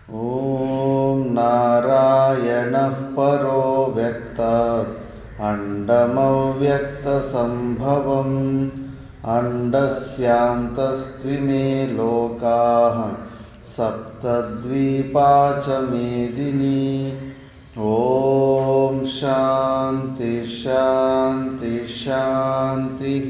ॐ नारायणः परो व्यक्तात् अण्डमव्यक्तसम्भवम् अण्डस्यान्तस्त्विमे लोकाः सप्तद्वीपा च मेदिनी। ॐ शान्ति शान्ति शान्तिः।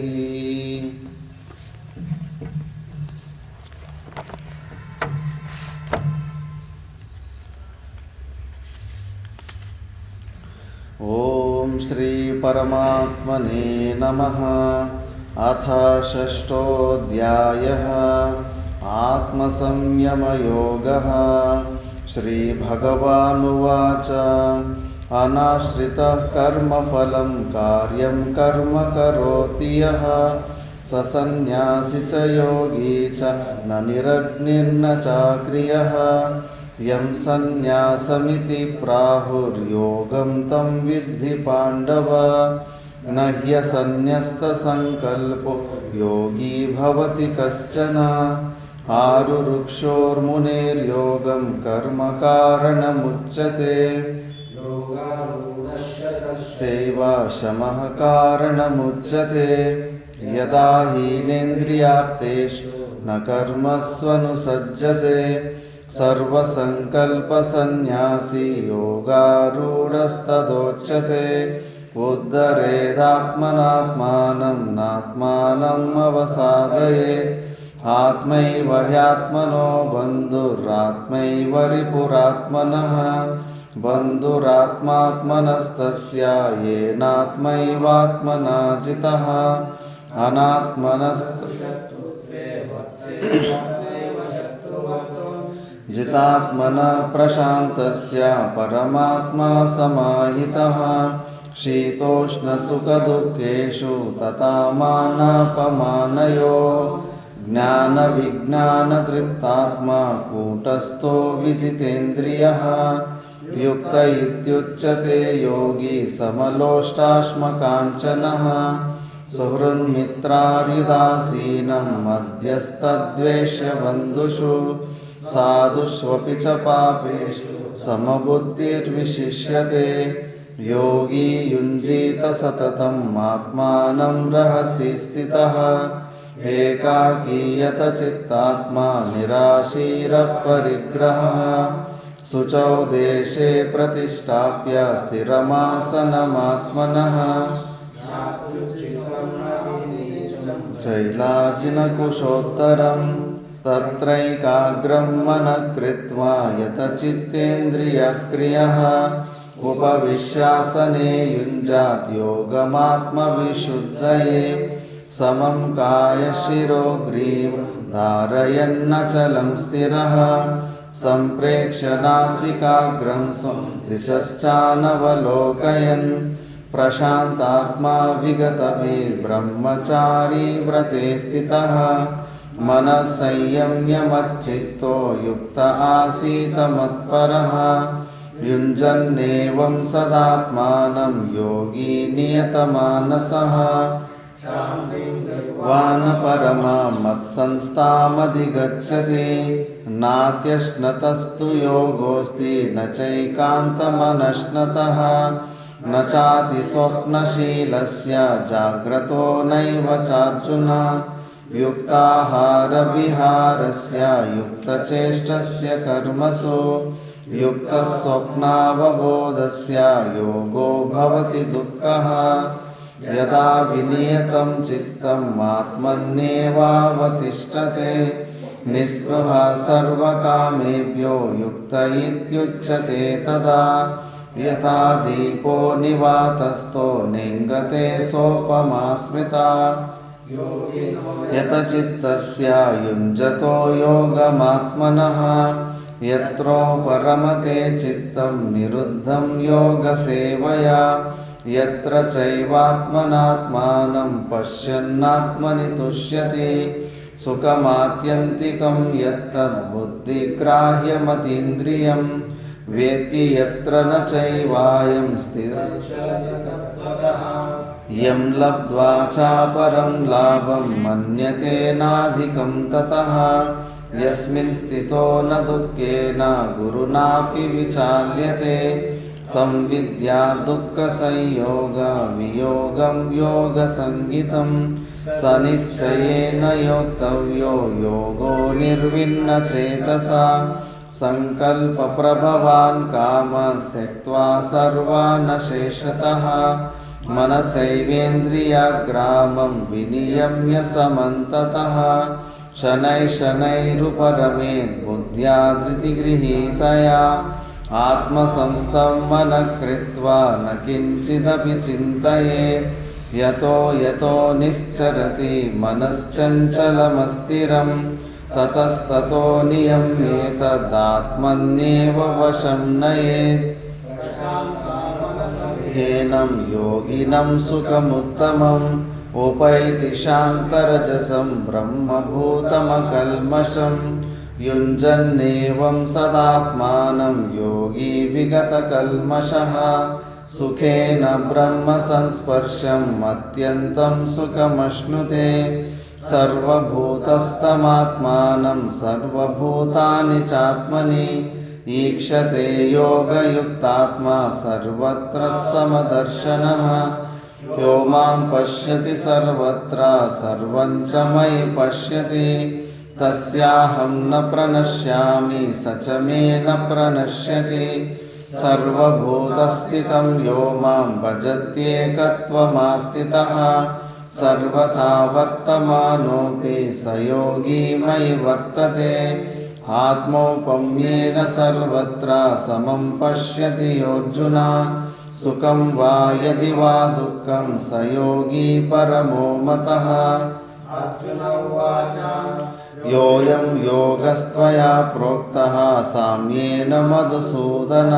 ॐ श्री परमात्मने नमः। अथ षष्ठोऽध्यायः आत्मसंयमयोगः। श्रीभगवानुवाच अनाश्रितः कर्मफलं कार्यं कर्म करोति यः स सन्न्यासी च योगी च न निरग्निर्न चाक्रियः। यं सन्न्यासमिति प्राहुर्योगं तं विद्धि पाण्डव। न ह्यसन्न्यस्तसङ्कल्पो योगी भवति कश्चन। आरुरुक्षोर्मुनेर्योगं कर्म कारणमुच्यते। सेवा शमः कारणमुच्यते। यदा हीनेन्द्रियार्थेषु न कर्मस्वनुसज्जते सर्वसङ्कल्पसन्न्यासी योगारूढस्तदोच्यते। उद्धरेदात्मनात्मानं नात्मानम् अवसादयेत्। आत्मैव ह्यात्मनो बन्धुरात्मैव रिपुरात्मनः। बन्धुरात्मात्मनस्तस्य येनात्मैवात्मना जितः। जितात्मनः प्रशान्तस्य परमात्मा समाहितः। शीतोष्णसुखदुःखेषु तथा मानापमानयोः। ज्ञानविज्ञानतृप्तात्मा कूटस्थो विजितेन्द्रियः। युक्त इत्युच्यते योगी समलोष्टाश्मकाञ्चनः। सुहृन्मित्रार्युदासीनं मध्यस्थद्वेष्यबन्धुषु। साधुष्वपि च पापेषु समबुद्धिर्विशिष्यते। योगी युञ्जीत सततम् आत्मानं रहसि स्थितः। एकाकीयत चित्तात्मा निराशीरपरिग्रहः। शुचौ देशे प्रतिष्ठाप्य स्थिरमासनमात्मनः। चैलाजिनकुशोत्तरं तत्रैकाग्रं मनः कृत्वा यतचित्तेन्द्रियक्रियः। उपविश्यासने युञ्जात् योगमात्मविशुद्धये। समं कायशिरो ग्रीवं धारयन्नचलं स्थिरः। सम्प्रेक्ष्य नासिकाग्रं स्वं दिशश्चानवलोकयन्। प्रशान्तात्मा विगतभिर्ब्रह्मचारी व्रते स्थितः। मनः संयम्य मच्चित्तो युक्त आसीत मत्परः। युञ्जन्नेवं सदात्मानं योगी नियतमानसः। वानपरमां मत्संस्थामधिगच्छति। नात्यश्नतस्तु योगोऽस्ति न चैकान्तमनश्नतः। न चातिस्वप्नशीलस्य जाग्रतो नैव चार्जुन। युक्ताहारविहारस्य युक्तचेष्टस्य कर्मसु। युक्तस्वप्नावबोधस्य योगो भवति दुःखः। यदा विनियतं चित्तम् आत्मन्येवावतिष्ठते। निःस्पृहः सर्वकामेभ्यो युक्त इत्युच्यते तदा। यथा दीपो निवातस्थो नेङ्गते सोपमा स्मृता। यतचित्तस्य युञ्जतो योगमात्मनः। यत्रोपरमते चित्तं निरुद्धं योगसेवया। यत्र चैवात्मनात्मानं पश्यन्नात्मनि तुष्यति। सुखमात्यन्तिकं यत्तद्बुद्धिग्राह्यमतीन्द्रियं। वेत्ति यत्र न चैवायं स्थिरं यं लब्ध्वा चापरं लाभं मन्यते नाधिकं ततः। यस्मिन् स्थितो न दुःखेन गुरुणापि विचाल्यते तं विद्या दुःखसंयोगवियोगं योगसंज्ञितं स निश्चयेन योक्तव्यो योगो निर्विण्णचेतसा संकल्पप्रभवान् कामान् त्यक्त्वा सर्वान् शेषतः मनसैवेन्द्रियग्रामं विनियम्य समन्ततः शनैः शनैरुपरमेत् बुद्ध्या धृतिगृहीतया आत्मसंस्थं मनः कृत्वा न किञ्चिदपि चिन्तयेत् यतो यतो निश्चरति मनश्चञ्चलमस्थिरं ततस्ततो नियम्येतदात्मन्येव वशं नयेत् ह्येनं योगिनं सुखमुत्तमम् उपैति शान्तरजसं ब्रह्मभूतमकल्मषं युञ्जन्नेवं सदात्मानं योगी विगतकल्मषः सुखेन ब्रह्मसंस्पर्शम् अत्यन्तं सुखमश्नुते सर्वभूतस्थमात्मानं सर्वभूतानि चात्मनि ईक्षते योगयुक्तात्मा सर्वत्र समदर्शनः यो मां पश्यति सर्वत्र सर्वं च मयि पश्यति तस्याहं न प्रणश्यामि स च मे न प्रणश्यति सर्वभूतस्थितं यो मां भजत्येकत्वमास्थितः सर्वथा वर्तमानोऽपि स योगी मयि वर्तते आत्मौपम्येन सर्वत्र समं पश्यति योऽर्जुन सुखं वा यदि वा दुःखं स योगी परमो मतः अर्जुन उवाच योऽयं योगस्त्वया प्रोक्तः साम्येन मधुसूदन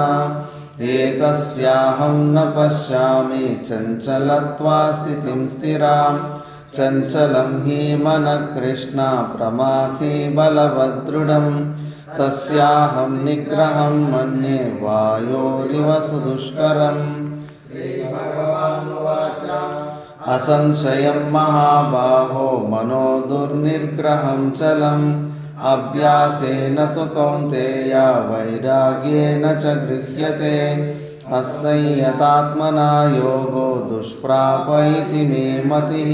एतस्याहं न पश्यामि चञ्चलत्वास्थितिं स्थिरां चञ्चलं हि मनः कृष्ण प्रमाथि बलवदृढं तस्याहं निग्रहं मन्ये वायोरिव सुदुष्करम् असंशयं महाबाहो मनो दुर्निग्रहं चलम् अभ्यासेन तु कौन्तेय वैराग्येन च गृह्यते असंयतात्मना योगो दुष्प्राप इति मे मतिः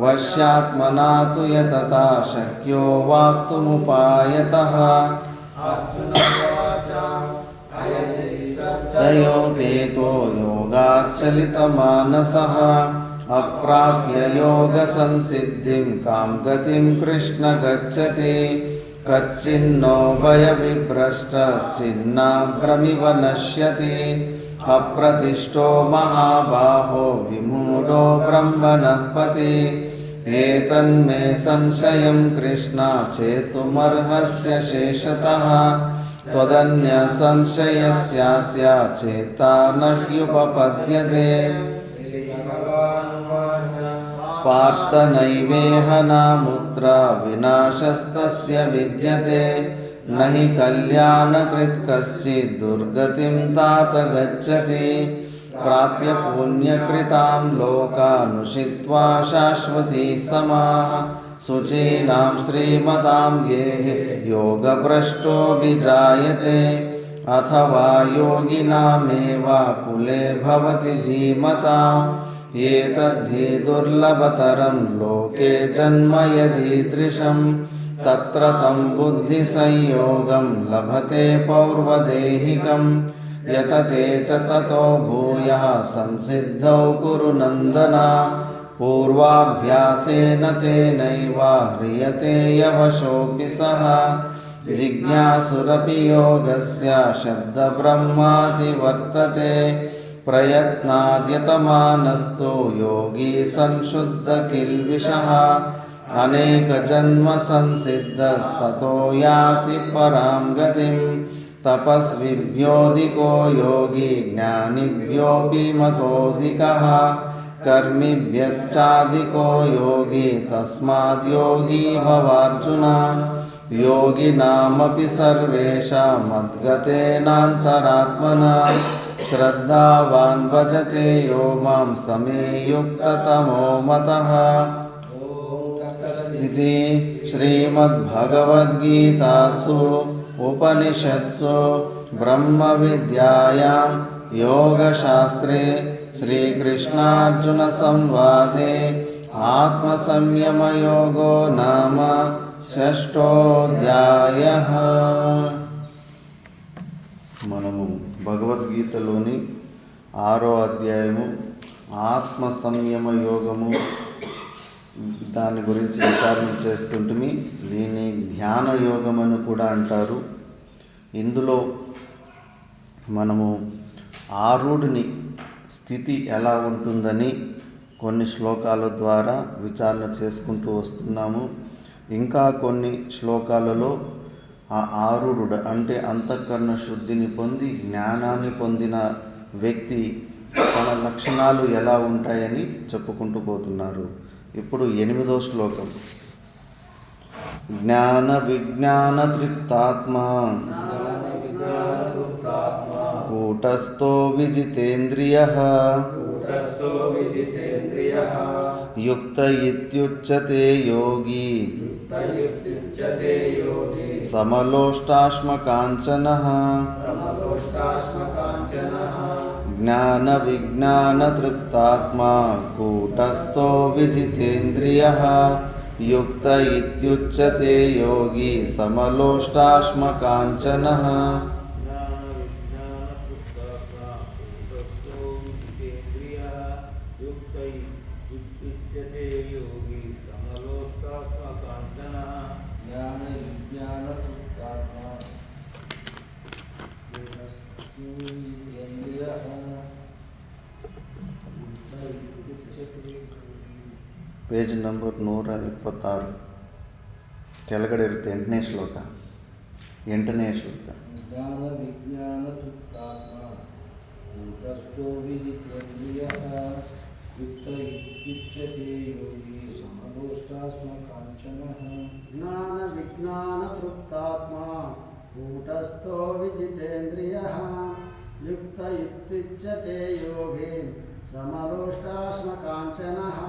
वश्यात्मना तु यतता शक्यो वाप्तुमुपायतः दयोपेतो योगाच्चलितमानसः अप्राप्य योगसंसिद्धिं कां गतिं कृष्ण गच्छति कच्चिन्नो भयविभ्रष्टश्चिन्नाभ्रमिव नश्यति अप्रतिष्ठो महाबाहो विमूढो ब्रह्मणपति एतन्मे संशयं कृष्ण चेतुमर्हस्य शेषतः त्वदन्यसंशयस्यास्य चेता न ह्युपपद्यते पार्थ नैवेह नामुत्र विनाशस्तस्य विद्यते न हि कल्याणकृत् कश्चित् दुर्गतिं तात गच्छति प्राप्य पुण्यकृतां लोकानुषित्वा शाश्वती समाः शुचीनां श्रीमतां गेहे योगभ्रष्टोऽभिजायते अथवा योगिनामेव कुले भवति धीमताम् एतद्धि दुर्लभतरं लोके जन्म यदीदृशं तत्र तं बुद्धिसंयोगं लभते पौर्वदेहिकं यतते च ततो भूयः संसिद्धौ कुरु नन्दन पूर्वाभ्यासेन तेनैव ह्रियते यवशोऽपि सः जिज्ञासुरपि योगस्य शब्दब्रह्माति वर्तते प्रयत्नाद्यतमानस्तु योगी संशुद्धकिल्बिषः अनेकजन्मसंसिद्धस्ततो याति परां गतिं तपस्विभ्योऽधिको योगी ज्ञानिभ्योऽपि मतोऽधिकः कर्मिभ्यश्चाधिको योगी तस्माद् योगी भवार्जुन योगिनामपि सर्वेषां मद्गतेनान्तरात्मना श्रद्धावान् भजते यो मां समे युक्ततमो मतः। इति श्रीमद्भगवद्गीतासु उपनिषत्सु ब्रह्मविद्यायां योगशास्त्रे श्रीकृष्णार्जुनसंवादे आत्मसंयमयोगो नाम షష్ఠోధ్యాయః. మనము భగవద్గీతలోని 6వ అధ్యాయము ఆత్మ సంయమ యోగము దాని గురించి విచారణ చేస్తుంటిమి. దీన్ని ధ్యాన యోగం అని కూడా అంటారు. ఇందులో మనము ఆరుడిని స్థితి ఎలా ఉంటుందని కొన్ని శ్లోకాల ద్వారా విచారణ చేసుకుంటూ వస్తున్నాము. ఇంకా కొన్ని శ్లోకాలలో ఆ ఆరుడు అంటే అంతఃకరణ శుద్ధిని పొంది జ్ఞానాన్ని పొందిన వ్యక్తి తన లక్షణాలు ఎలా ఉంటాయని చెప్పుకుంటూ పోతున్నారు. ఇప్పుడు 8వ శ్లోకం. జ్ఞాన విజ్ఞాన తృప్తాత్మ కూటస్థో విజితేంద్రియః యుక్త ఇత్యుచ్యతే యోగి సమలోష్టాశ్మకాంచనః. జ్ఞాన విజ్ఞాన తృప్తాత్మా కూటస్థో విజితేంద్రియః యుక్త ఇత్యుచ్యతే యోగి సమలోష్టాశ్మకాంచనః. ಪೇಜ್ ನಂಬರ್ 126 ಕೆಳಗಡೆ ಇರುತ್ತೆ. 8ನೇ ಶ್ಲೋಕ. ಜ್ಞಾನ ವಿಜ್ಞಾನ ತೃಪ್ತಾತ್ಮ ಕೂಟಸ್ಥೋ ವಿಜಿತೇಂದ್ರಿಯಃ ಯುಕ್ತ ಇತ್ಯುಚ್ಯತೆ ಯೋಗಿ ಸಮಲೋಷ್ಟಾಶ್ಮಕಾಂಚನಃ. ಜ್ಞಾನ ವಿಜ್ಞಾನ ತೃಪ್ತಾತ್ಮ ಕೂಟಸ್ಥೋ ವಿಜಿತೇಂದ್ರಿಯಃ ಯುಕ್ತ ಇತ್ಯುಚ್ಯತೆ ಯೋಗಿ ಸಮಲೋಷ್ಟಾಶ್ಮಕಾಂಚನಃ.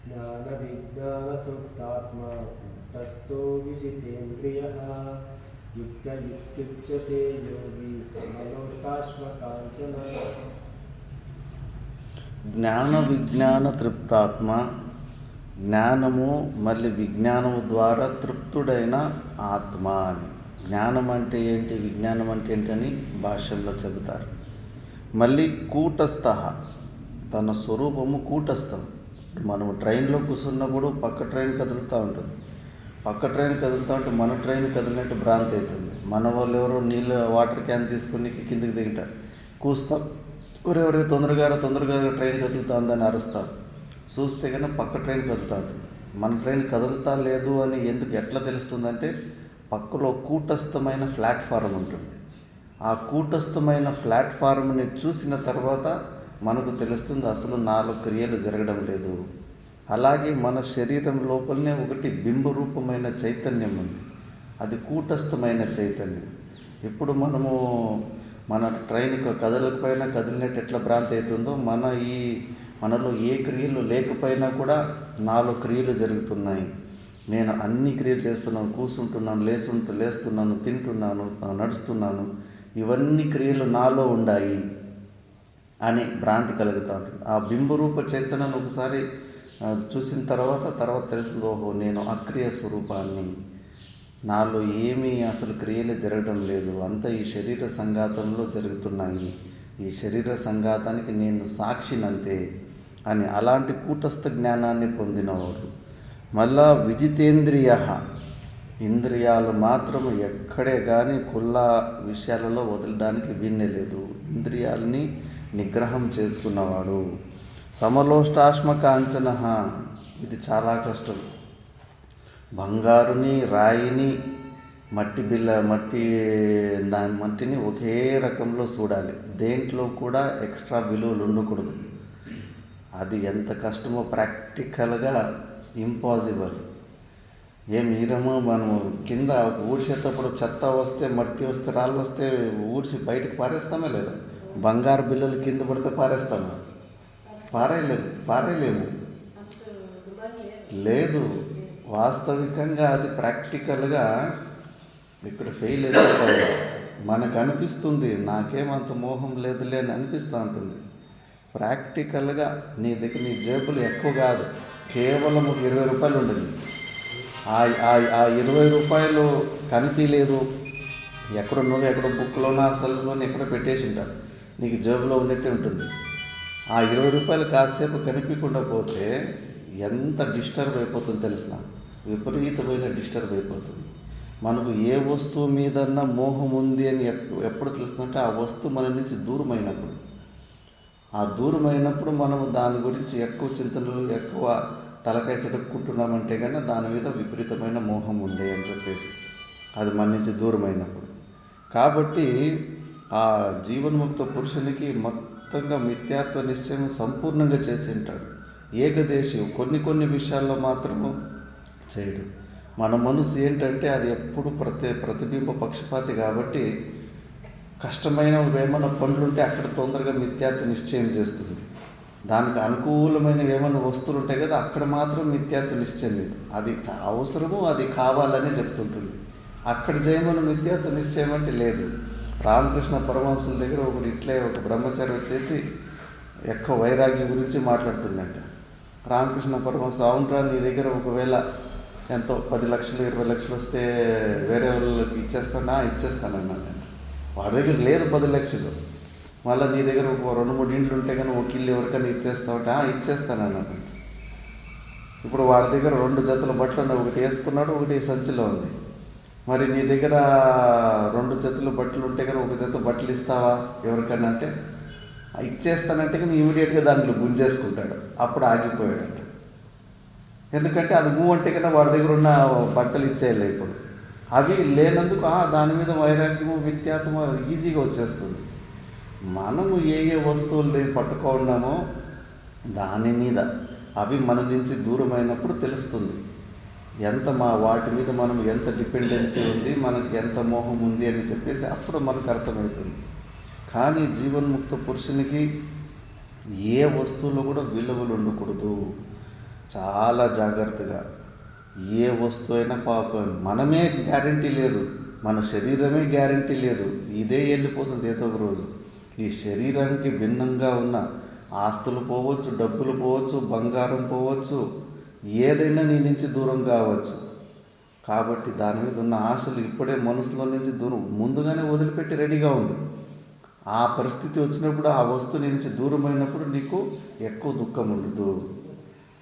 ಜ್ಞಾನ ವಿಜ್ಞಾನ ತೃಪ್ತಾತ್ಮ ಕೂಟಸ್ಥೋ ವಿಜಿತೇಂದ್ರಿಯಃ ಯುಕ್ತ ಇತ್ಯುಚ್ಯತೆ ಯೋಗಿ ಸಮಲೋಷ್ಟಾಶ್ಮಕಾಂಚನಃ. జ్ఞాన విజ్ఞాన తృప్తాత్మ, జ్ఞానము మళ్ళీ విజ్ఞానము ద్వారా తృప్తుడైన ఆత్మ అని. జ్ఞానం అంటే ఏంటి, విజ్ఞానం అంటే ఏంటని భాష్యంలో చెబుతారు. మళ్ళీ కూటస్థ, తన స్వరూపము కూటస్థం. మనము ట్రైన్లో కూర్చున్నప్పుడు పక్క ట్రైన్ కదులుతూ ఉంటుంది. పక్క ట్రైన్ కదులుతూ ఉంటే మన ట్రైన్ కదిలినట్టు భ్రాంతి అవుతుంది. మన వాళ్ళు ఎవరో వాటర్ క్యాన్ తీసుకుని కిందికి దిగుతారు, కూస్తాం, ఎవరెవరు తొందరగా ట్రైన్ కదులుతూ ఉందని అరుస్తాం. చూస్తే కన్నా పక్క ట్రైన్ కదులుతూ ఉంటుంది. మన ట్రైన్ కదులుతా లేదు అని ఎట్లా తెలుస్తుందంటే పక్కలో కూటస్థమైన ప్లాట్ఫారం ఉంటుంది. ఆ కూటస్థమైన ప్లాట్ఫారంని చూసిన తర్వాత మనకు తెలుస్తుంది అసలు నాలో క్రియలు జరగడం లేదు. అలాగే మన శరీరం లోపలనే ఒకటి బింబరూపమైన చైతన్యం ఉంది. అది కూటస్థమైన చైతన్యం. ఇప్పుడు మన ట్రైన్ కదలకపోయినా కదిలినట్టు ఎట్లా భ్రాంతి అవుతుందో మనలో ఏ క్రియలు లేకపోయినా కూడా నాలో క్రియలు జరుగుతున్నాయి. నేను అన్ని క్రియలు చేస్తున్నాను, కూర్చుంటున్నాను, లేస్తున్నాను, తింటున్నాను, నడుస్తున్నాను, ఇవన్నీ క్రియలు నాలో ఉన్నాయి అని భ్రాంతి కలుగుతూ ఉంటుంది. ఆ బింబరూప చైతన్యాన్ని ఒకసారి చూసిన తర్వాత తెలిసింది, ఓహో నేను అక్రియ స్వరూపాన్ని, నాలో ఏమీ అసలు క్రియలు జరగడం లేదు, అంతా ఈ శరీర సంఘాతంలో జరుగుతున్నాయి, ఈ శరీర సంఘాతానికి నేను సాక్షినంతే అని అలాంటి కూటస్థ జ్ఞానాన్ని పొందినవాడు. మళ్ళా విజితేంద్రియ, ఇంద్రియాలు మాత్రము ఎక్కడే కానీ కుల్లా విషయాలలో వదలడానికి వీన్నే లేదు. ఇంద్రియాలని నిగ్రహం చేసుకున్నవాడు. సమలోష్టాశ్మకాంచన, ఇది చాలా కష్టం. బంగారుని, రాయిని, మట్టిని ఒకే రకంలో చూడాలి. దేంట్లో కూడా ఎక్స్ట్రా విలువలు ఉండకూడదు. అది ఎంత కష్టమో ప్రాక్టికల్గా ఇంపాసిబుల్. ఈరమో మనము కింద ఊడ్చేటప్పుడు చెత్త వస్తే, మట్టి వస్తే, రాళ్ళు వస్తే ఊడ్చి బయటకు పారేస్తామే లేదా? బంగారు బిల్లలు కింద పడితే పారేస్తామా? పారేయలేము. లేదు, వాస్తవికంగా అది ప్రాక్టికల్గా ఇక్కడ ఫెయిల్ అయిపోతాయి. మనకు అనిపిస్తుంది నాకేమంత మోహం లేదులే అని అనిపిస్తూ ఉంటుంది. ప్రాక్టికల్గా నీ దగ్గర నీ జేబులు ఎక్కువ కాదు, కేవలం ఒక 20 రూపాయలు ఉండదు. ఆ 20 రూపాయలు కనిపించలేదు, ఎక్కడో బుక్లోనా సెల్ఫ్లోనే ఎక్కడ పెట్టేసి ఉంటారు, నీకు జేబులో ఉన్నట్టే ఉంటుంది. ఆ 20 రూపాయలు కాసేపు కనిపించకుండా పోతే ఎంత డిస్టర్బ్ అయిపోతుందో తెలిసిన, విపరీతమైన డిస్టర్బ్ అయిపోతుంది. మనకు ఏ వస్తువు మీదన్నా మోహం ఉంది అని ఎప్పుడు తెలుస్తుందంటే ఆ వస్తువు మన నుంచి దూరమైనప్పుడు. ఆ దూరమైనప్పుడు మనము దాని గురించి ఎక్కువ చింతనలు, ఎక్కువ తలకాయ చెడుక్కుంటున్నామంటే కన్నా దాని మీద విపరీతమైన మోహం ఉండే అని చెప్పేసి, అది మన నుంచి దూరమైనప్పుడు. కాబట్టి ఆ జీవన్ముక్త పురుషునికి మొత్తంగా మిథ్యాత్వ నిశ్చయం సంపూర్ణంగా చేసి ఉంటాడు. ఏకదేశి కొన్ని విషయాల్లో మాత్రము చేయడు. మన మనసు ఏంటంటే అది ఎప్పుడు ప్రతిబింబ పక్షపాతి కాబట్టి కష్టమైన ఏమైనా పనులుంటే అక్కడ తొందరగా మిథ్యాత్వ నిశ్చయం చేస్తుంది. దానికి అనుకూలమైన ఏమైనా వస్తువులు ఉంటాయి కదా, అక్కడ మాత్రం మిథ్యాత్వ నిశ్చయం లేదు. అది అవసరము, అది కావాలని చెప్తుంటుంది. అక్కడ చేయమని మిథ్యాత్వ నిశ్చయం అంటే లేదు. రామకృష్ణ పరమహంసుల దగ్గర ఒక బ్రహ్మచారి వచ్చేసి ఎక్కువ వైరాగ్యం గురించి మాట్లాడుతుందంట. రామకృష్ణ పరమహంస, అవునరా నీ దగ్గర ఒకవేళ ఎంతో 10 లక్షలు 20 లక్షలు వస్తే వేరే వాళ్ళకి ఇచ్చేస్తానన్నాడు. వాడి దగ్గర లేదు 10 లక్షలు, మళ్ళీ నీ దగ్గర ఒక 2-3 ఇండ్లు ఉంటే కానీ ఒక ఇల్లు ఎవరికైనా ఇచ్చేస్తావంటే ఇచ్చేస్తానన్నాడు. ఇప్పుడు వాడి దగ్గర 2 జతల బట్టలు, ఒకటి వేసుకున్నాడు, ఒకటి సంచిలో ఉంది. మరి నీ దగ్గర 2 జతల బట్టలు ఉంటే కానీ ఒక జత బట్టలు ఇస్తావా ఎవరికన్నా అంటే ఇచ్చేస్తానంటే కానీ ఇమీడియట్గా దాంట్లో గుంజేసుకుంటాడు. అప్పుడు ఆగిపోయాడంట. ఎందుకంటే అది అంటే కన్నా వాడి దగ్గర ఉన్న బట్టలు ఇచ్చేయాలి. ఇప్పుడు అవి లేనందుకు దాని మీద వైరాగ్యము, మిథ్యాత్వము ఈజీగా వచ్చేస్తుంది. మనము ఏ వస్తువులు పట్టుకున్నామో దాని మీద అవి మన నుంచి దూరమైనప్పుడు తెలుస్తుంది వాటి మీద మనం ఎంత డిపెండెన్సీ ఉంది, మనకి ఎంత మోహం ఉంది అని చెప్పేసి అప్పుడు మనకు అర్థమవుతుంది. కానీ జీవన్ముక్త పురుషునికి ఏ వస్తువులో కూడా విలువలు ఉండకూడదు. చాలా జాగ్రత్తగా ఏ వస్తువు అయినా పాపం మనమే గ్యారంటీ లేదు, మన శరీరమే గ్యారంటీ లేదు, ఇదే వెళ్ళిపోతుంది ఏదో ఒక రోజు. ఈ శరీరానికి భిన్నంగా ఉన్న ఆస్తులు పోవచ్చు, డబ్బులు పోవచ్చు, బంగారం పోవచ్చు, ఏదైనా నీ నుంచి దూరం కావచ్చు. కాబట్టి దాని మీద ఉన్న ఆశలు ఇప్పుడే మనసులో నుంచి దూరం ముందుగానే వదిలిపెట్టి రెడీగా ఉండు. ఆ పరిస్థితి వచ్చినప్పుడు ఆ వస్తువు నుంచి దూరమైనప్పుడు నీకు ఎక్కువ దుఃఖం ఉండదు.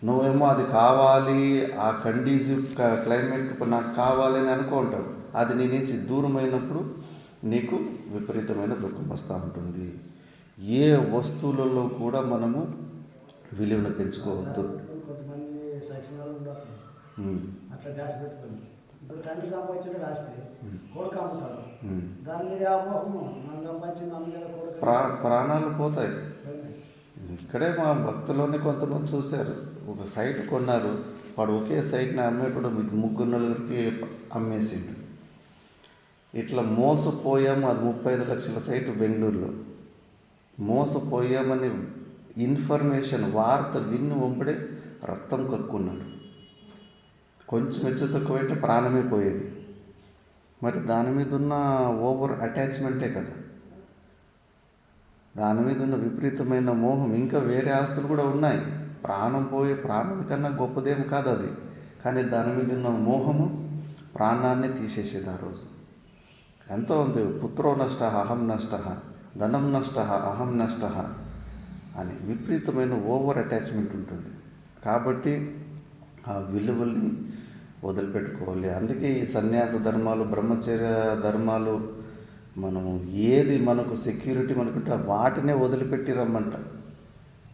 నువ్వేమో అది కావాలి, ఆ కండీసివ్ క్లైమేట్ నాకు కావాలని అనుకుంటావు. అది నీ నుంచి దూరమైనప్పుడు నీకు విపరీతమైన దుఃఖం వస్తూ ఉంటుంది. ఏ వస్తువులలో కూడా మనము విలువను పెంచుకోవద్దు. అట్లా డాష్ పెట్టుకుంది. ఇప్పుడు తండ్రి సంపాదించిన రాస్తే కొడుకు అమ్ముతాడు, దాని మీద మోహము, మనం సంపాదించిన దాని మీద ప్రాణాలు పోతాయి. ఇక్కడే మా భక్తులోనే కొంతమంది చూశారు, ఒక సైట్ కొన్నారు, వాడు ఒకే సైట్ని అమ్మేటప్పుడు 3-4కి అమ్మేసిండు. ఇట్లా మోసపోయాము. అది 35 లక్షల సైటు బెంగళూరులో. మోసపోయామని ఇన్ఫర్మేషన్ వార్త విన్ను వంపడే రక్తం కక్కున్నాడు. కొంచెం హెచ్చు తక్కువైతే ప్రాణమే పోయేది. మరి దాని మీద ఉన్న ఓవర్ అటాచ్మెంటే కదా, దాని మీద ఉన్న విపరీతమైన మోహం. ఇంకా వేరే ఆస్తులు కూడా ఉన్నాయి, ప్రాణం కన్నా గొప్పదేం కాదు అది. కానీ దాని మీద ఉన్న మోహము ప్రాణాన్ని తీసేసేది. ఆ రోజు ఎంతో ఉంది, పుత్రో నష్ట అహం నష్ట, ధనం నష్ట అహం నష్ట అని విపరీతమైన ఓవర్ అటాచ్మెంట్ ఉంటుంది. కాబట్టి ఆ విలువల్ని వదిలిపెట్టుకోవాలి. అందుకే ఈ సన్యాస ధర్మాలు, బ్రహ్మచర్య ధర్మాలు, మనము ఏది మనకు సెక్యూరిటీ మనకుంటే వాటినే వదిలిపెట్టి రమ్మంటారు.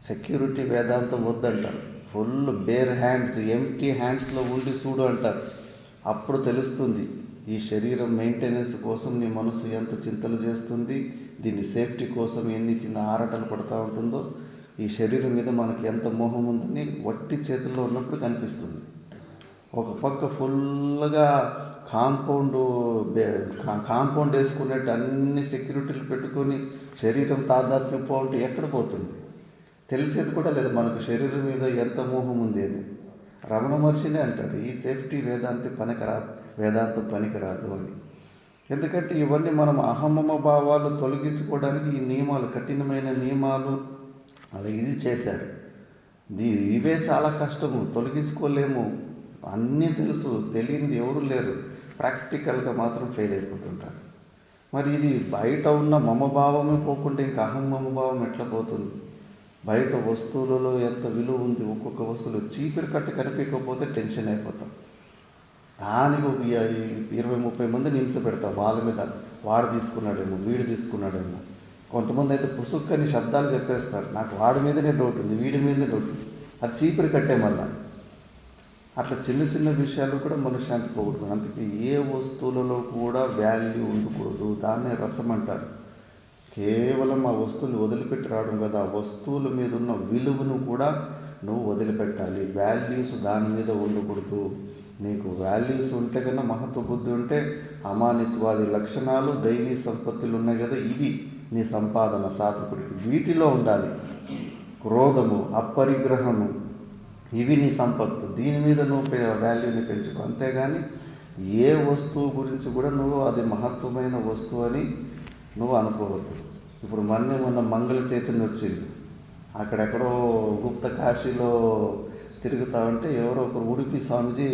సెక్యూరిటీ వేదాంతం వద్దంటారు. ఫుల్ బేర్ హ్యాండ్స్, ఎంప్టీ హ్యాండ్స్లో ఉండి చూడు అంటారు. అప్పుడు తెలుస్తుంది ఈ శరీరం మెయింటెనెన్స్ కోసం నీ మనసు ఎంత చింతలు చేస్తుంది, దీని సేఫ్టీ కోసం ఎన్ని చిన్న ఆరాటలు పడుతూ ఉంటుందో, ఈ శరీరం మీద మనకి ఎంత మోహం ఉందని వట్టి చేతుల్లో ఉన్నప్పుడు కనిపిస్తుంది. ఒక పక్క ఫుల్గా కాంపౌండ్ వేసుకున్నట్టు అన్ని సెక్యూరిటీలు పెట్టుకొని శరీరం తాదాత్మ్యం పోవంటే ఎక్కడ పోతుంది? తెలిసేది కూడా లేదు మనకు శరీరం మీద ఎంత మోహం ఉంది అని. రమణ మహర్షినే అంటాడు, ఈ సేఫ్టీ వేదాంతం పనికిరాదు అని. ఎందుకంటే ఇవన్నీ మనం అహమమ భావాలు తొలగించుకోవడానికి ఈ నియమాలు, కఠినమైన నియమాలు అలా ఇది చేశారు. ఇవే చాలా కష్టము, తొలగించుకోలేము. అన్నీ తెలుసు, తెలియంది ఎవరు లేరు. ప్రాక్టికల్గా మాత్రం ఫెయిల్ అయిపోతుంటారు. మరి ఇది బయట ఉన్న మమభావమే పోకుండా ఇంకా అహం మమభావం ఎట్లా పోతుంది? బయట వస్తువులలో ఎంత విలువ ఉంది, ఒక్కొక్క వస్తువులు చీపిరి కట్టు కనిపించకపోతే టెన్షన్ అయిపోతాం. దానికి ఒక 20-30 మందిని హింస పెడతాం వాళ్ళ మీద. వాడు తీసుకున్నాడేమో, వీడు తీసుకున్నాడేమో. కొంతమంది అయితే పుసుక్కని శబ్దాలు చెప్పేస్తారు, నాకు వాడి మీదనే డౌట్ ఉంది, వీడి మీదనే డౌట్ ఉంది. అది చీపిరి కట్టే మళ్ళా. అట్లా చిన్న చిన్న విషయాలు కూడా మనశ్శాంతి పోగొట్టుకున్నాం. అందుకే ఏ వస్తువులలో కూడా వాల్యూ ఉండకూడదు. దాన్నే రసం అంటారు. కేవలం ఆ వస్తువుని వదిలిపెట్టి రావడం కదా, ఆ వస్తువుల మీద ఉన్న విలువను కూడా నువ్వు వదిలిపెట్టాలి. వాల్యూస్ దాని మీద ఉండకూడదు. నీకు వాల్యూస్ ఉంటే కన్నా, మహత్వ బుద్ధి ఉంటే, అమానిత్వాది లక్షణాలు, దైవీ సంపత్తులు ఉన్నాయి కదా, ఇవి నీ సంపాదన సాధకుడికి. వీటిలో ఉండాలి. క్రోధము, అపరిగ్రహము, ఇవి నీ సంపత్తు. దీని మీద నువ్వు వాల్యూని పెంచుకో. అంతేగాని ఏ వస్తువు గురించి కూడా నువ్వు అది మహత్వమైన వస్తువు అని నువ్వు అనుకోవద్దు. ఇప్పుడు మొన్న మంగళ చైతన్యం వచ్చింది. అక్కడెక్కడో గుప్త కాశీలో తిరుగుతా ఉంటే ఎవరో ఒకరు ఉడిపి స్వామీజీ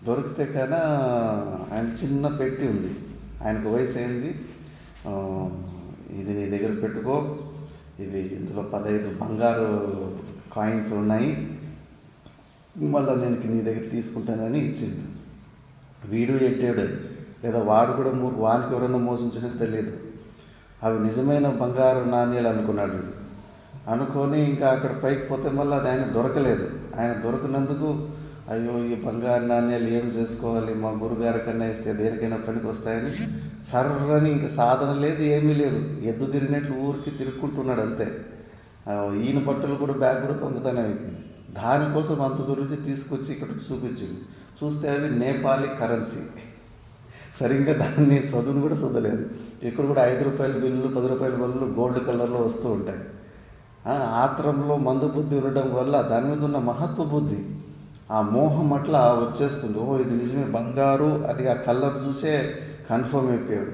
దొరికితే కన్నా ఆయన చిన్న పెట్టి ఉంది. ఆయనకు వయసు అయింది. ఇది నీ దగ్గర పెట్టుకో, ఇవి ఇందులో 15 బంగారు కాయిన్స్ ఉన్నాయి, మళ్ళీ నేను నీ దగ్గర తీసుకుంటానని ఇచ్చింది. వీడు ఎట్టాడు లేదా వాడు కూడా వానికి ఎవరైనా మోసం చేసినా తెలియదు. అవి నిజమైన బంగారు నాణ్యాలు అనుకున్నాడు. అనుకొని ఇంకా అక్కడ పైకి పోతే మళ్ళీ అది ఆయన దొరకలేదు. ఆయన దొరకనందుకు అయ్యో ఈ బంగారు నాణ్యాలు ఏం చేసుకోవాలి, మా గురుగారి కన్నా ఇస్తే దేనికైనా పనికి వస్తాయని సర్రని ఇంకా సాధన లేదు, ఏమీ లేదు. ఎద్దు తిరిగినట్లు ఊరికి తిరుక్కుంటున్నాడు అంతే. ఈయన బట్టలు కూడా బ్యాగ్ కూడా పొందుతానే అయిపోయింది. దానికోసం అంత దూరించి తీసుకొచ్చి ఇక్కడ చూపించింది. చూస్తే అవి నేపాలీ కరెన్సీ. సరిగ్గా దాన్ని చదువును కూడా చదవలేదు. ఇక్కడ కూడా 5 రూపాయల బిల్లులు, 10 రూపాయల బిల్లులు గోల్డ్ కలర్లో వస్తూ ఉంటాయి. ఆత్రంలో మందు బుద్ధి ఉండడం వల్ల దాని మీద ఉన్న మహత్వ బుద్ధి, ఆ మోహం అట్లా వచ్చేస్తుంది. ఓ ఇది నిజమే బంగారు అని ఆ కలర్ చూసే కన్ఫర్మ్ అయిపోయాడు.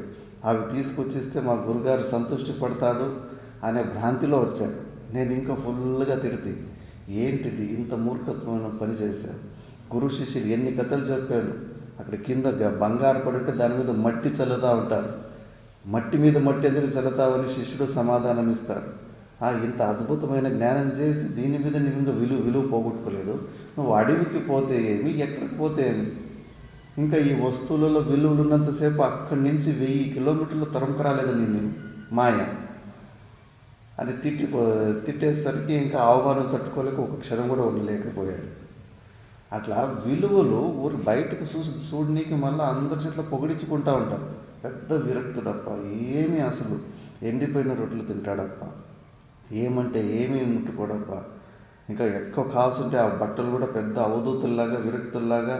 అవి తీసుకొచ్చిస్తే మా గురుగారు సంతృష్టి పడతాడు అనే భ్రాంతిలో వచ్చాడు. నేను ఇంకా ఫుల్గా తిడితే, ఏంటిది ఇంత మూర్ఖత్వమైన పని చేశాను. గురు శిష్యులు ఎన్ని కథలు చెప్పాను. అక్కడ కింద బంగారు పడితే దాని మీద మట్టి చల్లుతూ ఉంటారు. మట్టి మీద మట్టి ఎందుకు చల్లుతావని శిష్యుడు సమాధానం ఇస్తారు. ఇంత అద్భుతమైన జ్ఞానం చేసి దీని మీద నువ్వు ఇంకా విలువ పోగొట్టుకోలేదు. నువ్వు అడవికి పోతే ఏమి, ఎక్కడికి పోతే ఏమి, ఇంకా ఈ వస్తువులలో విలువలు ఉన్నంతసేపు అక్కడి నుంచి 1000 కిలోమీటర్లు తరంకరాలేదు నిన్ను మాయ అని తిట్టేసరికి ఇంకా అవమానం తట్టుకోలేక ఒక క్షణం కూడా ఉండలేకపోయాడు. అట్లా విలువలు ఊరు బయటకు చూడనీకి మళ్ళీ అందరి చేతిలో పొగిడించుకుంటూ ఉంటారు. పెద్ద విరక్తుడప్ప, ఏమీ అసలు ఎండిపోయిన రొట్టెలు తింటాడప్ప, ఏమంటే ఏమీ ముట్టుకోడప్ప. ఇంకా ఎక్కువ కావాల్సింటే ఆ బట్టలు కూడా పెద్ద అవధూతుల్లాగా, విరక్తుల్లాగా